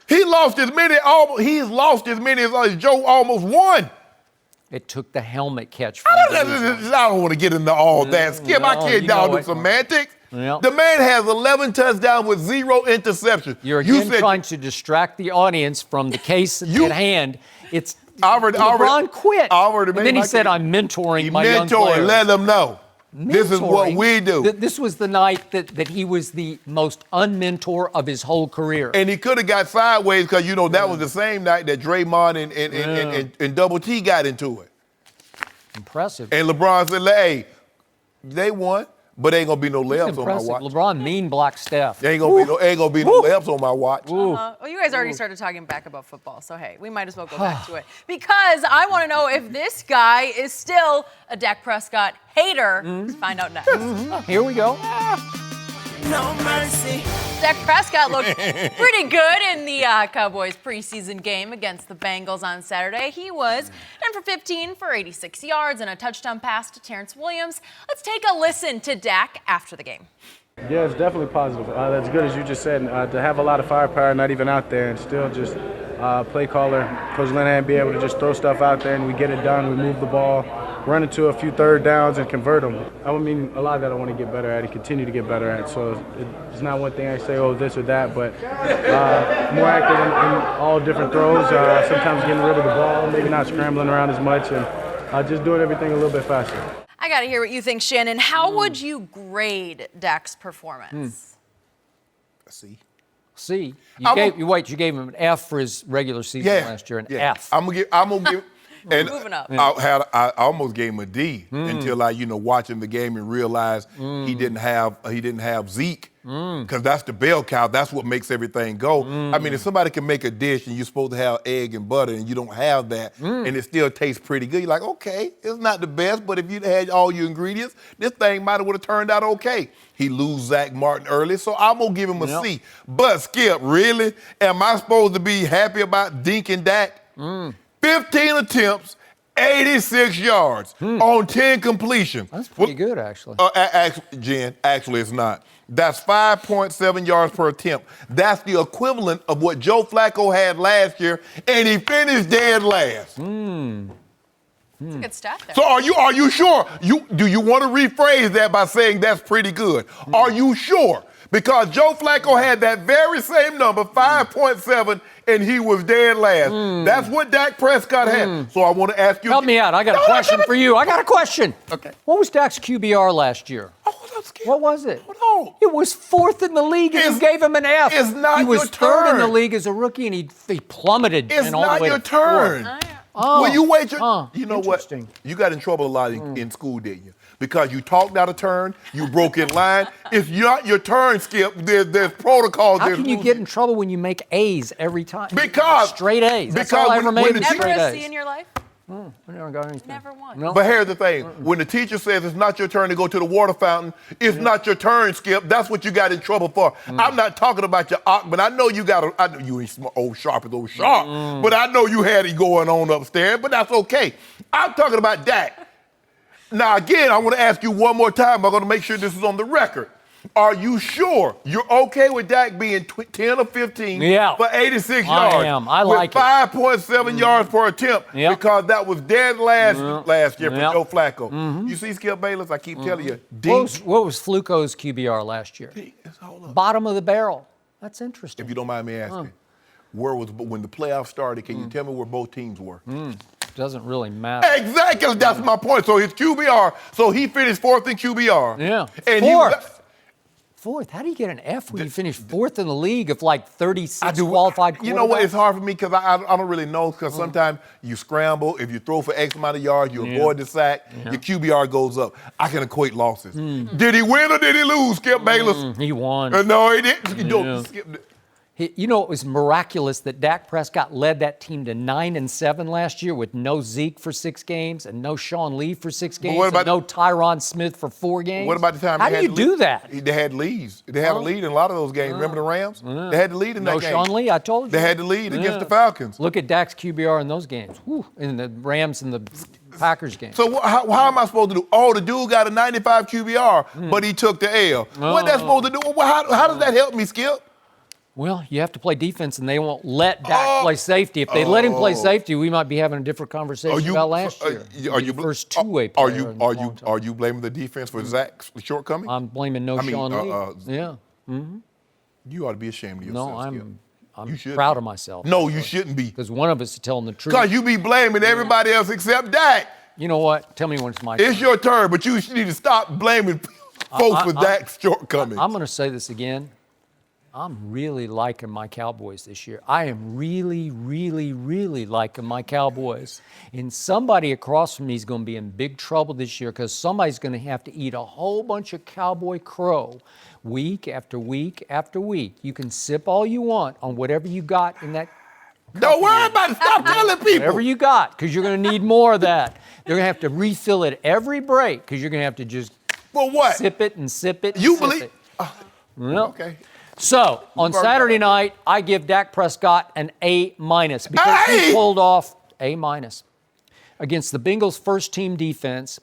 He's lost as many as Joe almost won. It took the helmet catch. I don't want to get into all that. Skip, I can't do semantics. Yeah. The man has 11 touchdowns with 0 interceptions. You're again trying to distract the audience from the case at hand. It's LeBron quit. And then he said, I'm mentoring my young players. Let them know. This is what we do. This was the night that he was the most unmentor of his whole career. And he could have got sideways because, that was the same night that Draymond and Double T got into it. Impressive. And LeBron said, hey, they won. but ain't gonna be no layups on my Impressive. watch. LeBron mean block Steph. Ain't gonna be no layups on my watch. Well, you guys already started talking back about football, so hey, we might as well go back to it. Because I want to know if this guy is still a Dak Prescott hater. Let's find out next. Here we go. No mercy. Dak Prescott looked pretty good in the Cowboys preseason game against the Bengals on Saturday. He was 10 for 15 for 86 yards and a touchdown pass to Terrence Williams. Let's take a listen to Dak after the game. Yeah, it's definitely positive. That's good, as you just said, to have a lot of firepower, not even out there, and still just play caller, Coach Linehan, be able to just throw stuff out there and we get it done, we move the ball, run into a few third downs and convert them. I mean, a lot of that I want to get better at and continue to get better at. So it's not one thing I say, oh, this or that, but more active in all different throws, sometimes getting rid of the ball, maybe not scrambling around as much, and just doing everything a little bit faster. I got to hear what you think, Shannon. How would you grade Dak's performance? C. You gave him an F for his regular season last year, an F. I'm gonna give. And Moving up. I almost gave him a D until I, watching the game and realized he didn't have Zeke, because that's the bell cow. That's what makes everything go. I mean, if somebody can make a dish and you're supposed to have egg and butter and you don't have that, and it still tastes pretty good, you're like, okay, it's not the best, but if you had all your ingredients, this thing might have would have turned out okay. He lose Zach Martin early, so I'm gonna give him a C. But Skip, really, am I supposed to be happy about Dink and Dak? 15 attempts, 86 yards on 10 completions. That's pretty good, actually. Jen, actually it's not. That's 5.7 yards per attempt. That's the equivalent of what Joe Flacco had last year, and he finished dead last. That's a good stat there. So are you sure? Do you want to rephrase that by saying that's pretty good? Are you sure? Because Joe Flacco had that very same number, 5.7, and he was dead last. That's what Dak Prescott had. So I want to ask you. Help me out. I got a question for you. I got a question. Okay. What was Dak's QBR last year? What was it? Hold on. It was 4th in the league, and you gave him an F. It's not He was your 3rd in the turn. league as a rookie, and he plummeted. It's and all not the way your to turn. 4th. Well, you wait your. You know what? Interesting. You got in trouble a lot in school, didn't you? Because you talked out of turn, you broke in line. It's not your turn, Skip. There's protocols. How can you get in trouble when you make A's every time? Because straight A's. That's because all I when ever made. the was Never straight a A's. C in your life? I never got anything. Never one. No. But here's the thing. When the teacher says it's not your turn to go to the water fountain, it's not your turn, Skip. That's what you got in trouble for. I'm not talking about your but I know you got I know you ain't old Sharpe is old Sharpe, but I know you had it going on upstairs, but that's okay. I'm talking about Dak. Now, again, I want to ask you one more time. I'm going to make sure this is on the record. Are you sure you're okay with Dak being 10 or 15 for 86 yards? I am. I like it. With 5.7 yards per attempt because that was dead last year for Joe Flacco. You see Skip Bayless? I keep telling you. What was Fluco's QBR last year? Bottom of the barrel. That's interesting. If you don't mind me asking, when the playoffs started, can you tell me where both teams were? Doesn't really matter. Exactly. That's my point. So his QBR, so he finished 4th in QBR. Yeah. And 4th. How do you get an F when you finish 4th in the league of like 36 qualified quarterbacks? You know what? It's hard for me because I don't really know, because sometimes you scramble. If you throw for X amount of yards, you avoid the sack, your QBR goes up. I can equate losses. Did he win or did he lose, Skip Bayless? He won. No, he didn't. You know, it was miraculous that Dak Prescott led that team to 9-7 last year with no Zeke for 6 games and no Sean Lee for 6 games and no Tyron Smith for 4 games. What about the time How do you do that? They had leads. They had a lead in a lot of those games. Remember the Rams? They had the lead in that game. No Sean Lee, I told you. They had the lead against the Falcons. Look at Dak's QBR in those games. In the Rams and the Packers game. So how am I supposed to do? Oh, the dude got a 95 QBR, but he took the L. What that supposed to do? How does that help me, Skip? Well, you have to play defense, and they won't let Dak play safety. If they let him play safety, we might be having a different conversation about last year. Are you first two-way player? Are you blaming the defense for Zach's shortcoming? I'm blaming Sean Lee. Yeah. You ought to be ashamed of yourself. I'm proud of myself. No, you shouldn't be. Because one of us is telling the truth. Because you be blaming everybody else except Dak. You know what? Tell me when it's my turn. It's your turn, but you need to stop blaming folks for Dak's shortcomings. I'm going to say this again. I'm really liking my Cowboys this year. I am really, really, really liking my Cowboys. And somebody across from me is going to be in big trouble this year because somebody's going to have to eat a whole bunch of Cowboy crow week after week after week. You can sip all you want on whatever you got in that. Don't worry about it. Stop telling people. Whatever you got, because you're going to need more of that. They're going to have to refill it every break because you're going to have to just For what? sip it and sip it. And You sip believe? it. Well, Okay. So on Saturday night, I give Dak Prescott an A- because he pulled off A- against the Bengals' first-team defense.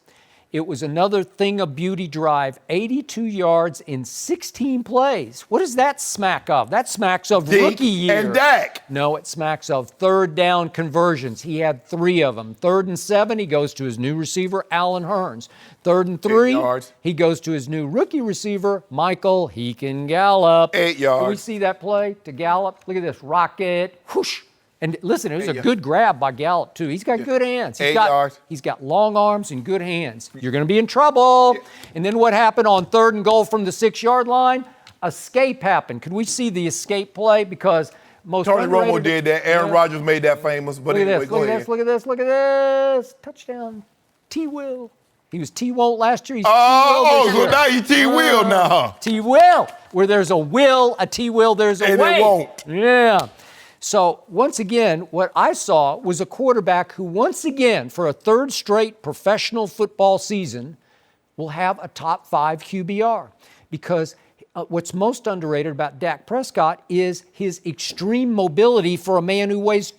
It was another thing of beauty drive, 82 yards in 16 plays. What does that smack of? That smacks of Deke rookie year. and Dak. No, it smacks of third down conversions. He had 3 of them. 3rd and 7, he goes to his new receiver, Allen Hurns. 3rd and 3, 8 yards. he goes to his new rookie receiver, Michael Heekin Gallup. 8 yards. Can we see that play to Gallup? Look at this, rocket, whoosh. And listen, it was a yards. good grab by Gallup, too. He's got good hands. 8 yards. He's got long arms and good hands. You're going to be in trouble. And then what happened on 3rd and goal from the 6-yard line? Escape happened. Could we see the escape play? Because most Tony underrated- Romo did that. Aaron Rodgers made that famous. But Look at anyway, this, go look at ahead. this, look at this, look at this. Touchdown. T-Will. He was T-Won't last year. He's Oh, T-Will this so year. now you T-Will now. T-Will. Where there's a will, a T-Will, there's a And it way. won't. Yeah. So once again, what I saw was a quarterback who once again, for a 3rd straight professional football season, will have a top 5 QBR. Because what's most underrated about Dak Prescott is his extreme mobility for a man who weighs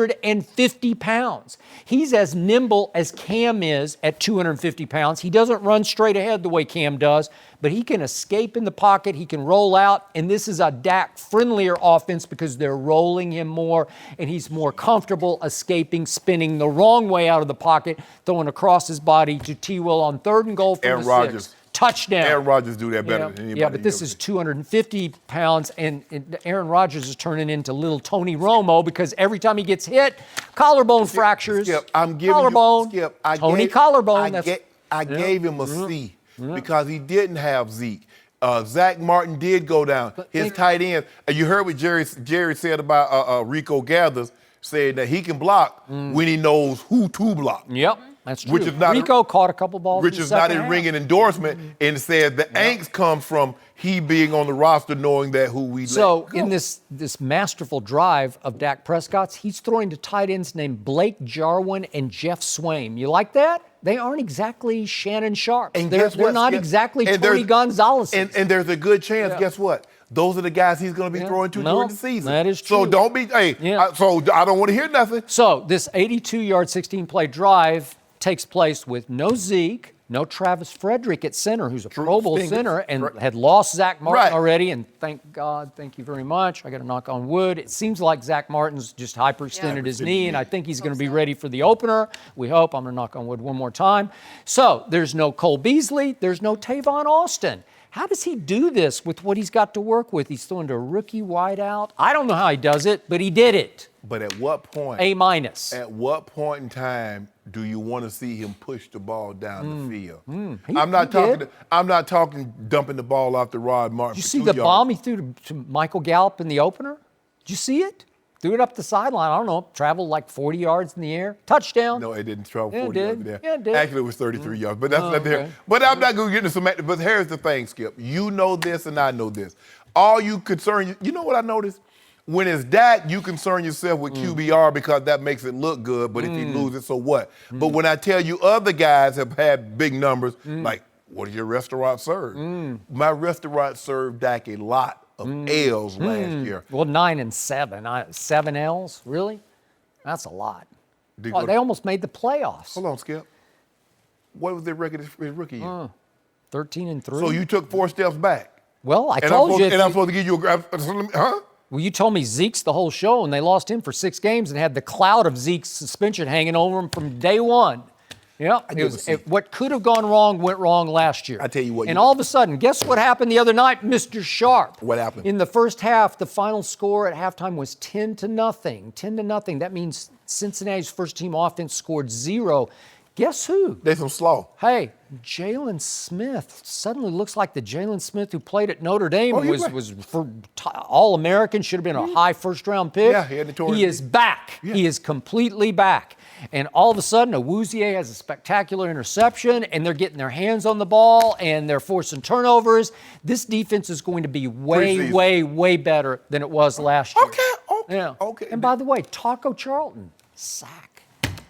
250 pounds. He's as nimble as Cam is at 250 pounds. He doesn't run straight ahead the way Cam does, but he can escape in the pocket, he can roll out, and this is a Dak-friendlier offense because they're rolling him more, and he's more comfortable escaping, spinning the wrong way out of the pocket, throwing across his body to T-Will on 3rd and goal from Aaron the Rodgers. 6. Touchdown. Aaron Rodgers do that better than anybody. Yeah, but this is 250 pounds, and Aaron Rodgers is turning into little Tony Romo because every time he gets hit, collarbone fractures. Skip, I'm giving collarbone. you Skip. I Tony gave, collarbone. I gave him a C because he didn't have Zeke. Zach Martin did go down. His tight end. You heard what Jerry said about Rico Gathers, saying that he can block when he knows who to block. Yep, that's true. Which is not Rico caught a couple balls. Which in the is not second a half. ringing endorsement, and said the angst comes from he being on the roster, knowing that who we So let go. in this masterful drive of Dak Prescott's, he's throwing to tight ends named Blake Jarwin and Jeff Swaim. You like that? They aren't exactly Shannon Sharpe. And They're guess what, not Skip? exactly And Tony there's- Gonzalez. And there's a good chance, guess what? Those are the guys he's going to be throwing to No, during the season. that is So true. don't be, so I don't want to hear nothing. So this 82-yard, 16-play drive takes place with no Zeke, no Travis Frederick at center, who's a Pro Bowl Fingers. center, and Right. had lost Zach Martin Right. already, and thank God, thank you very much. I got to knock on wood. It seems like Zach Martin's just hyperextended his knee, and I think he's going to be ready for the opener. We hope. I'm going to knock on wood one more time. So there's no Cole Beasley. There's no Tavon Austin. How does he do this with what he's got to work with? He's throwing to a rookie wideout. I don't know how he does it, but he did it. But at what point? A-. At what point in time do you want to see him push the ball down the field? He I'm not did. talking dumping the ball off the Rod Martin. Did you for see 2 the yards. bomb he threw to Michael Gallup in the opener? Did you see it? Threw it up the sideline. I don't know. Traveled like 40 yards in the air. Touchdown. No, it didn't travel Yeah, it 40 yards did. there. Yeah, it did. Actually, it was 33 yards, but that's not there. okay. But I'm not going to get into semantics. But here's the thing, Skip. You know this and I know this. All you concern, you know what I noticed? When it's Dak, you concern yourself with QBR because that makes it look good, but if he loses, so what? But when I tell you other guys have had big numbers, like, what does your restaurant serve? My restaurant served Dak a lot of L's last year. Well, 9 and 7. 7 L's? Really? That's a lot. Did Oh, go- they almost made the playoffs. Hold on, Skip. What was their record his rookie year? 13 and 3. So you took 4 steps back. well, I And told you. I'm supposed to give you a graph. Huh? Well, you told me Zeke's the whole show, and they lost him for 6 games and had the cloud of Zeke's suspension hanging over him from day one. Yep. give a C. What could have gone wrong went wrong last year. I tell you what, And you- all of a sudden, guess what happened the other night, Mr. Sharpe? What happened? In the first half, the final score at halftime was 10-0. 10-0. That means Cincinnati's first-team offense scored 0. Guess who? They some slow. Hey, Jalen Smith suddenly looks like the Jalen Smith who played at Notre Dame. Was for All-American, should have been a high first-round pick. Yeah, he is back. Yeah. He is completely back. And all of a sudden, Awuzie has a spectacular interception, and they're getting their hands on the ball, and they're forcing turnovers. This defense is going to be way better than it was last year. Okay. And by the way, Taco Charlton, sack.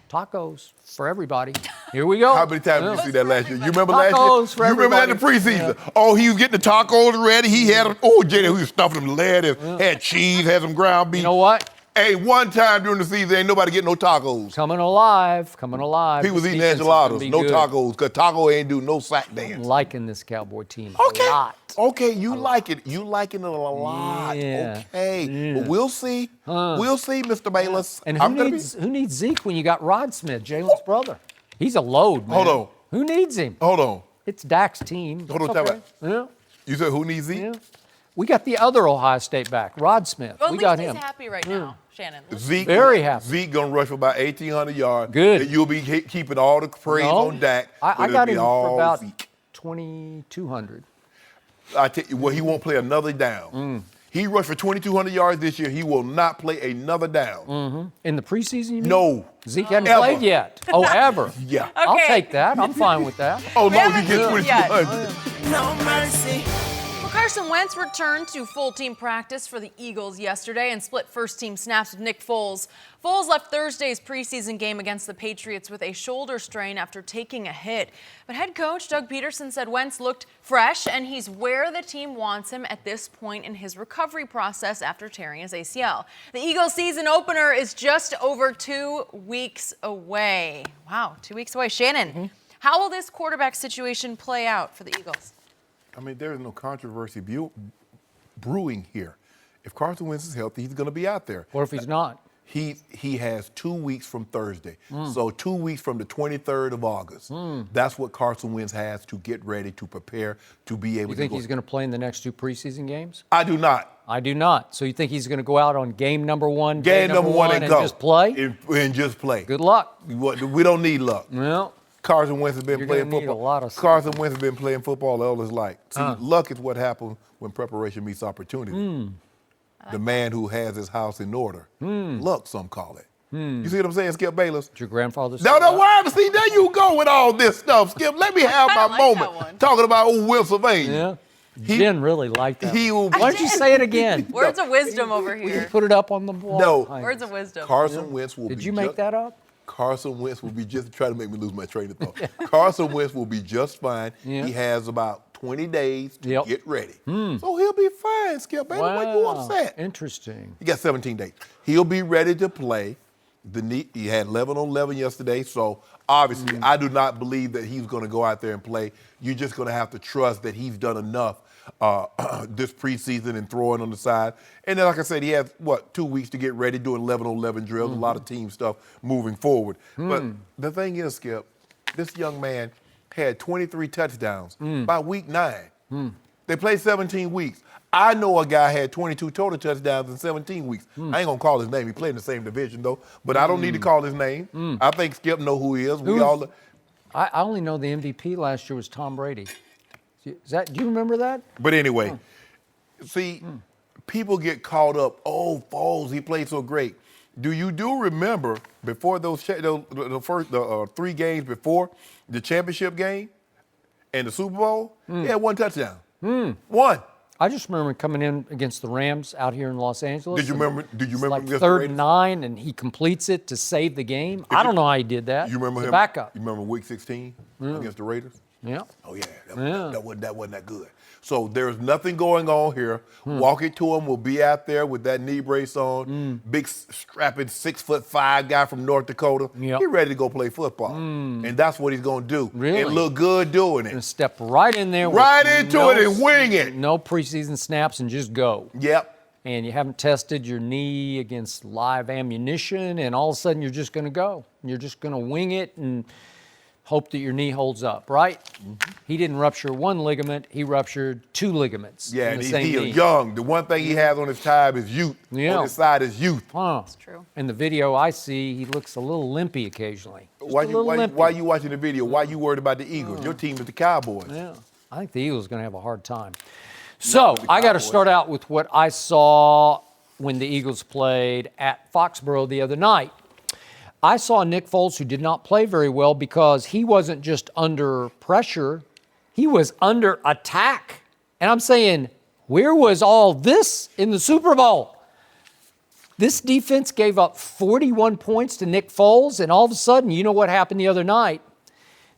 Tacos for everybody. Here we go. How many times did you see that last year? You remember last year? You remember that in the preseason? Yeah. Oh, he was getting the tacos ready. He had them. Oh, Jada, he was stuffing them lettuce, had cheese, had some ground beef. You know what? Hey, one time during the season, ain't nobody getting no tacos. Coming alive. He was eating enchiladas, no tacos, because taco ain't do no sack dance. I'm liking this Cowboy team a lot. Okay, you like it. You liking it a lot. Yeah. Okay. Yeah. Well, we'll see. We'll see, Mr. Bayless. And who needs Zeke when you got Rod Smith, Jalen's brother? He's a load, man. Hold on. Who needs him? Hold on. It's Dak's team. Hold on, Yeah. You said who needs Zeke? Yeah. We got the other Ohio State back, Rod Smith. Well, we got him. He's happy right now, Shannon. Zeke, very happy. Zeke gonna rush for about 1,800 yards. Good. And you'll be keeping all the praise on Dak. I got him for about Zeke. 2,200. I tell you, well, he won't play another down. He rushed for 2,200 yards this year. He will not play another down. In the preseason, you mean? No. Zeke hadn't played yet. Oh, ever? Yeah. Okay. I'll take that. I'm fine with that. Oh, no, he gets 2,200. No mercy. Well, Carson Wentz returned to full team practice for the Eagles yesterday and split first team snaps with Nick Foles. Foles left Thursday's preseason game against the Patriots with a shoulder strain after taking a hit. But head coach Doug Peterson said Wentz looked fresh and he's where the team wants him at this point in his recovery process after tearing his ACL. The Eagles season opener is just over 2 weeks away. Wow, 2 weeks away. Shannon, how will this quarterback situation play out for the Eagles? I mean, there is no controversy brewing here. If Carson Wentz is healthy, he's going to be out there. What if he's not? He has 2 weeks from Thursday. So 2 weeks from the 23rd of August. That's what Carson Wentz has to get ready, to prepare, to be able to go. You think he's going to play in the next 2 preseason games? I do not. I do not. So you think he's going to go out on game number one, Game number one and go. Just play? And just play. Good luck. We don't need luck. Well, Carson Wentz has been playing football. Carson Wentz has been playing football all his life. See, luck is what happens when preparation meets opportunity. The man who has his house in order. Luck, some call it. You see what I'm saying, Skip Bayless? Did your grandfather say No, that? why? See, there you go with all this stuff, Skip. Let me have my moment talking about old Will Sylvania. Yeah. Jen really liked that. Why don't you say it again? Words of wisdom over here. Put it up on the wall. No. Words of wisdom. Carson Wentz will be. Did you make that up? Carson Wentz will be just trying to make me lose my train of thought. Carson Wentz will be just fine. Yeah. He has about 20 days to get ready. So he'll be fine, Skip. Baby, why you upset? Interesting. He got 17 days. He'll be ready to play. He had 11 on 11 yesterday, so obviously I do not believe that he's going to go out there and play. You're just going to have to trust that he's done enough this preseason and throwing on the side. And then, like I said, he has, 2 weeks to get ready, doing 11 on 11 drills, a lot of team stuff moving forward. But the thing is, Skip, this young man had 23 touchdowns by week 9. They played 17 weeks. I know a guy had 22 total touchdowns in 17 weeks. I ain't going to call his name. He played in the same division, though. But I don't need to call his name. I think Skip know who he is. I only know the MVP last year was Tom Brady. Do you remember that? But anyway, see, people get caught up, Foles, he played so great. Do you remember before the first 3 games before the championship game and the Super Bowl, he had 1 touchdown. 1. I just remember coming in against the Rams out here in Los Angeles. Did you remember like 3rd and 9, and he completes it to save the game? I don't know how he did that. You remember him? Backup. You remember Week 16 against the Raiders? Yeah. Oh, yeah. That wasn't that good. So there's nothing going on here. Walk it to him. We'll be out there with that knee brace on. Big, strapping 6'5" guy from North Dakota. He's ready to go play football. And that's what he's going to do. Really? And look good doing it. And step right in there. Right into it and wing it. No preseason snaps and just go. Yep. And you haven't tested your knee against live ammunition, and all of a sudden you're just going to go. You're just going to wing it and hope that your knee holds up, right? He didn't rupture one ligament. He ruptured 2 ligaments Yeah, in and the he's same knee. young. The one thing he has on his tab is youth. Yeah. On his side is youth. That's true. In the video I see, he looks a little limpy occasionally. Just Why a little limpy. you watching the video? Why you worried about the Eagles? Your team is the Cowboys. Yeah, I think the Eagles are going to have a hard time. So I got to start out with what I saw when the Eagles played at Foxborough the other night. I saw Nick Foles, who did not play very well because he wasn't just under pressure, he was under attack. And I'm saying, where was all this in the Super Bowl? This defense gave up 41 points to Nick Foles, and all of a sudden, you know what happened the other night?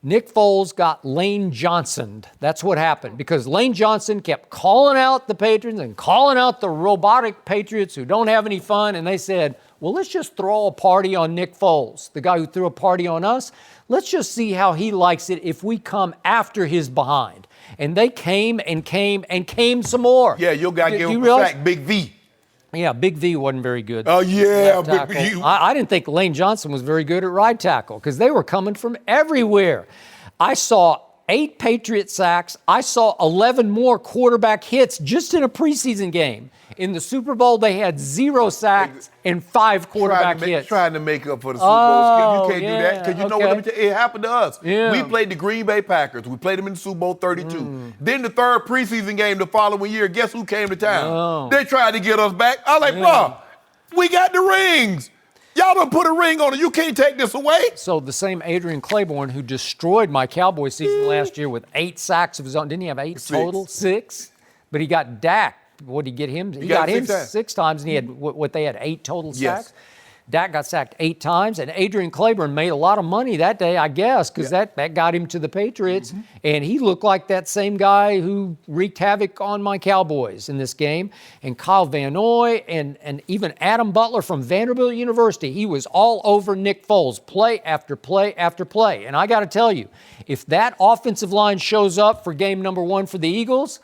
Nick Foles got Lane Johnsoned. That's what happened, because Lane Johnson kept calling out the Patriots and calling out the robotic Patriots who don't have any fun, and they said, well, let's just throw a party on Nick Foles, the guy who threw a party on us. Let's just see how he likes it if we come after his behind. And they came and came and came some more. Yeah, your guy gave him a sack, Big V. Yeah, Big V wasn't very good. Oh, yeah, left Big tackle. V. I didn't think Lane Johnson was very good at right tackle because they were coming from everywhere. I saw 8 Patriot sacks. I saw 11 more quarterback hits just in a preseason game. In the Super Bowl, they had 0 sacks and 5 quarterback hits. Trying to make up for the Super Bowl. You can't do that because you know okay. what? It happened to us. Yeah. We played the Green Bay Packers. We played them in the Super Bowl 32. Then the 3rd preseason game the following year, guess who came to town? They tried to get us back. I was like, bro, we got the rings. Y'all done put a ring on it. You can't take this away. So the same Adrian Claiborne who destroyed my Cowboy season last year with 8 sacks of his own. Didn't he have 8 total? 6. But he got Dak. What did he get him? He got him 6 times, and he had what they had 8 total sacks. Yes. Dak got sacked 8 times, and Adrian Claiborne made a lot of money that day, I guess, because that got him to the Patriots. And he looked like that same guy who wreaked havoc on my Cowboys in this game. And Kyle Van Noy and even Adam Butler from Vanderbilt University, he was all over Nick Foles, play after play after play. And I got to tell you, if that offensive line shows up for game number 1 for the Eagles,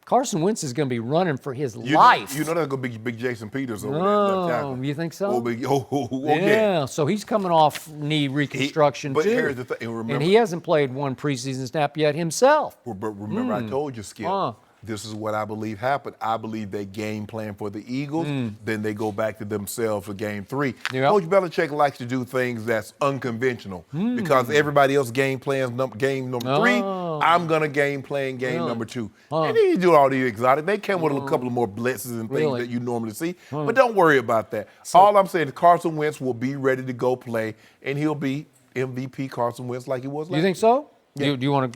Carson Wentz is going to be running for his life. You know that's going to be big Jason Peters over there. Left tackle. You think so? Yeah. So he's coming off knee reconstruction but too. here's the thing. Remember, and he hasn't played one preseason snap yet himself. But remember, I told you, Skip, this is what I believe happened. I believe they game plan for the Eagles, then they go back to themselves for game 3. Yep. Coach Belichick likes to do things that's unconventional because everybody else game plans game number 3. I'm going to game plan game number 2. And then you do all these exotic. They come with a couple of more blitzes and things that you normally see. But don't worry about that. All I'm saying is Carson Wentz will be ready to go play, and he'll be MVP Carson Wentz like he was last year. You think so? Yeah. Do you want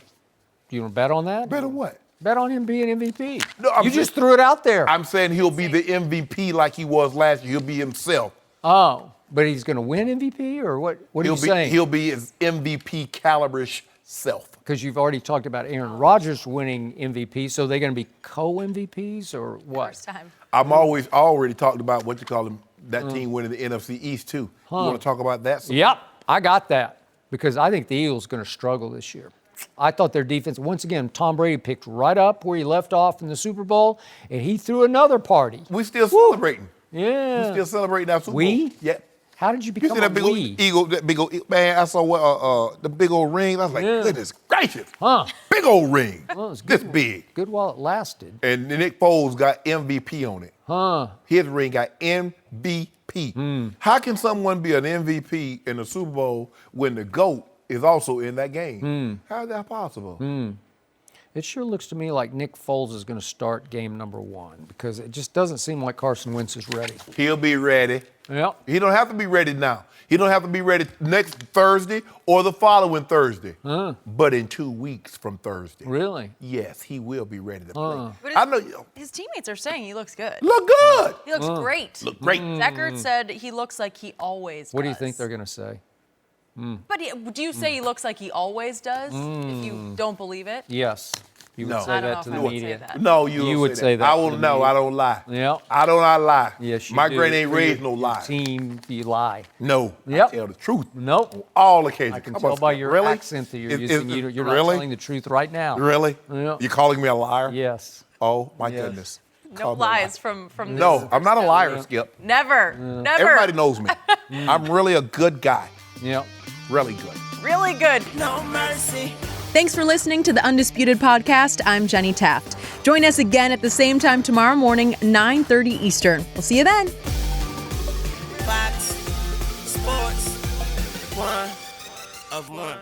to bet on that? Bet on what? Bet on him being MVP. No, you just threw it out there. I'm saying he'll be the MVP like he was last year. He'll be himself. Oh, but he's going to win MVP, or what? What are you saying? He'll be his MVP caliber-ish self. Because you've already talked about Aaron Rodgers winning MVP, so they're going to be co-MVPs or what? First time. I already talked about what you call him, that team winning the NFC East too. You want to talk about that? Yep, I got that because I think the Eagles are going to struggle this year. I thought their defense, once again, Tom Brady picked right up where he left off in the Super Bowl, and he threw another party. We still celebrating. Yeah. We still celebrating our Super Bowl. We? Yeah. How did you You become see that a big we? old eagle, that big old man? I saw the big old ring. I was like, goodness gracious, big old ring, Well, it's this good. big. Good while it lasted. And Nick Foles got MVP on it. His ring got MVP. How can someone be an MVP in the Super Bowl when the GOAT is also in that game? How is that possible? It sure looks to me like Nick Foles is going to start game number 1 because it just doesn't seem like Carson Wentz is ready. He'll be ready. Yep. He don't have to be ready now. He don't have to be ready next Thursday or the following Thursday. But in 2 weeks from Thursday. Really? Yes, he will be ready to play. But I know. his teammates are saying he looks good. Look good. He looks great. Look great. Zach Ertz said he looks like he always does. What do you think they're going to say? But do you say he looks like he always does if you don't believe it? Yes. You would No. say I don't that know to if the I would say media. that. No, you would say that I to will the know. media. I don't lie. Yeah. I do not lie. Yes, you My do. granny ain't For raised your no lie. Team, you lie. No. Yep. I tell the truth. Nope. All occasions. I can Come tell on, by your really? accent that you're using. You're not really? telling the truth right now. Really? Yeah. You calling me a liar? Yes. Oh my Yes. goodness. No Call me a lies liar. from this. No, I'm not a liar, Skip. Never. Never. Everybody knows me. I'm really a good guy. Yep. Really good. Really good. No mercy. Thanks for listening to the Undisputed podcast. I'm Jenny Taft. Join us again at the same time tomorrow morning, 9:30 Eastern. We'll see you then. Fox Sports. One of one.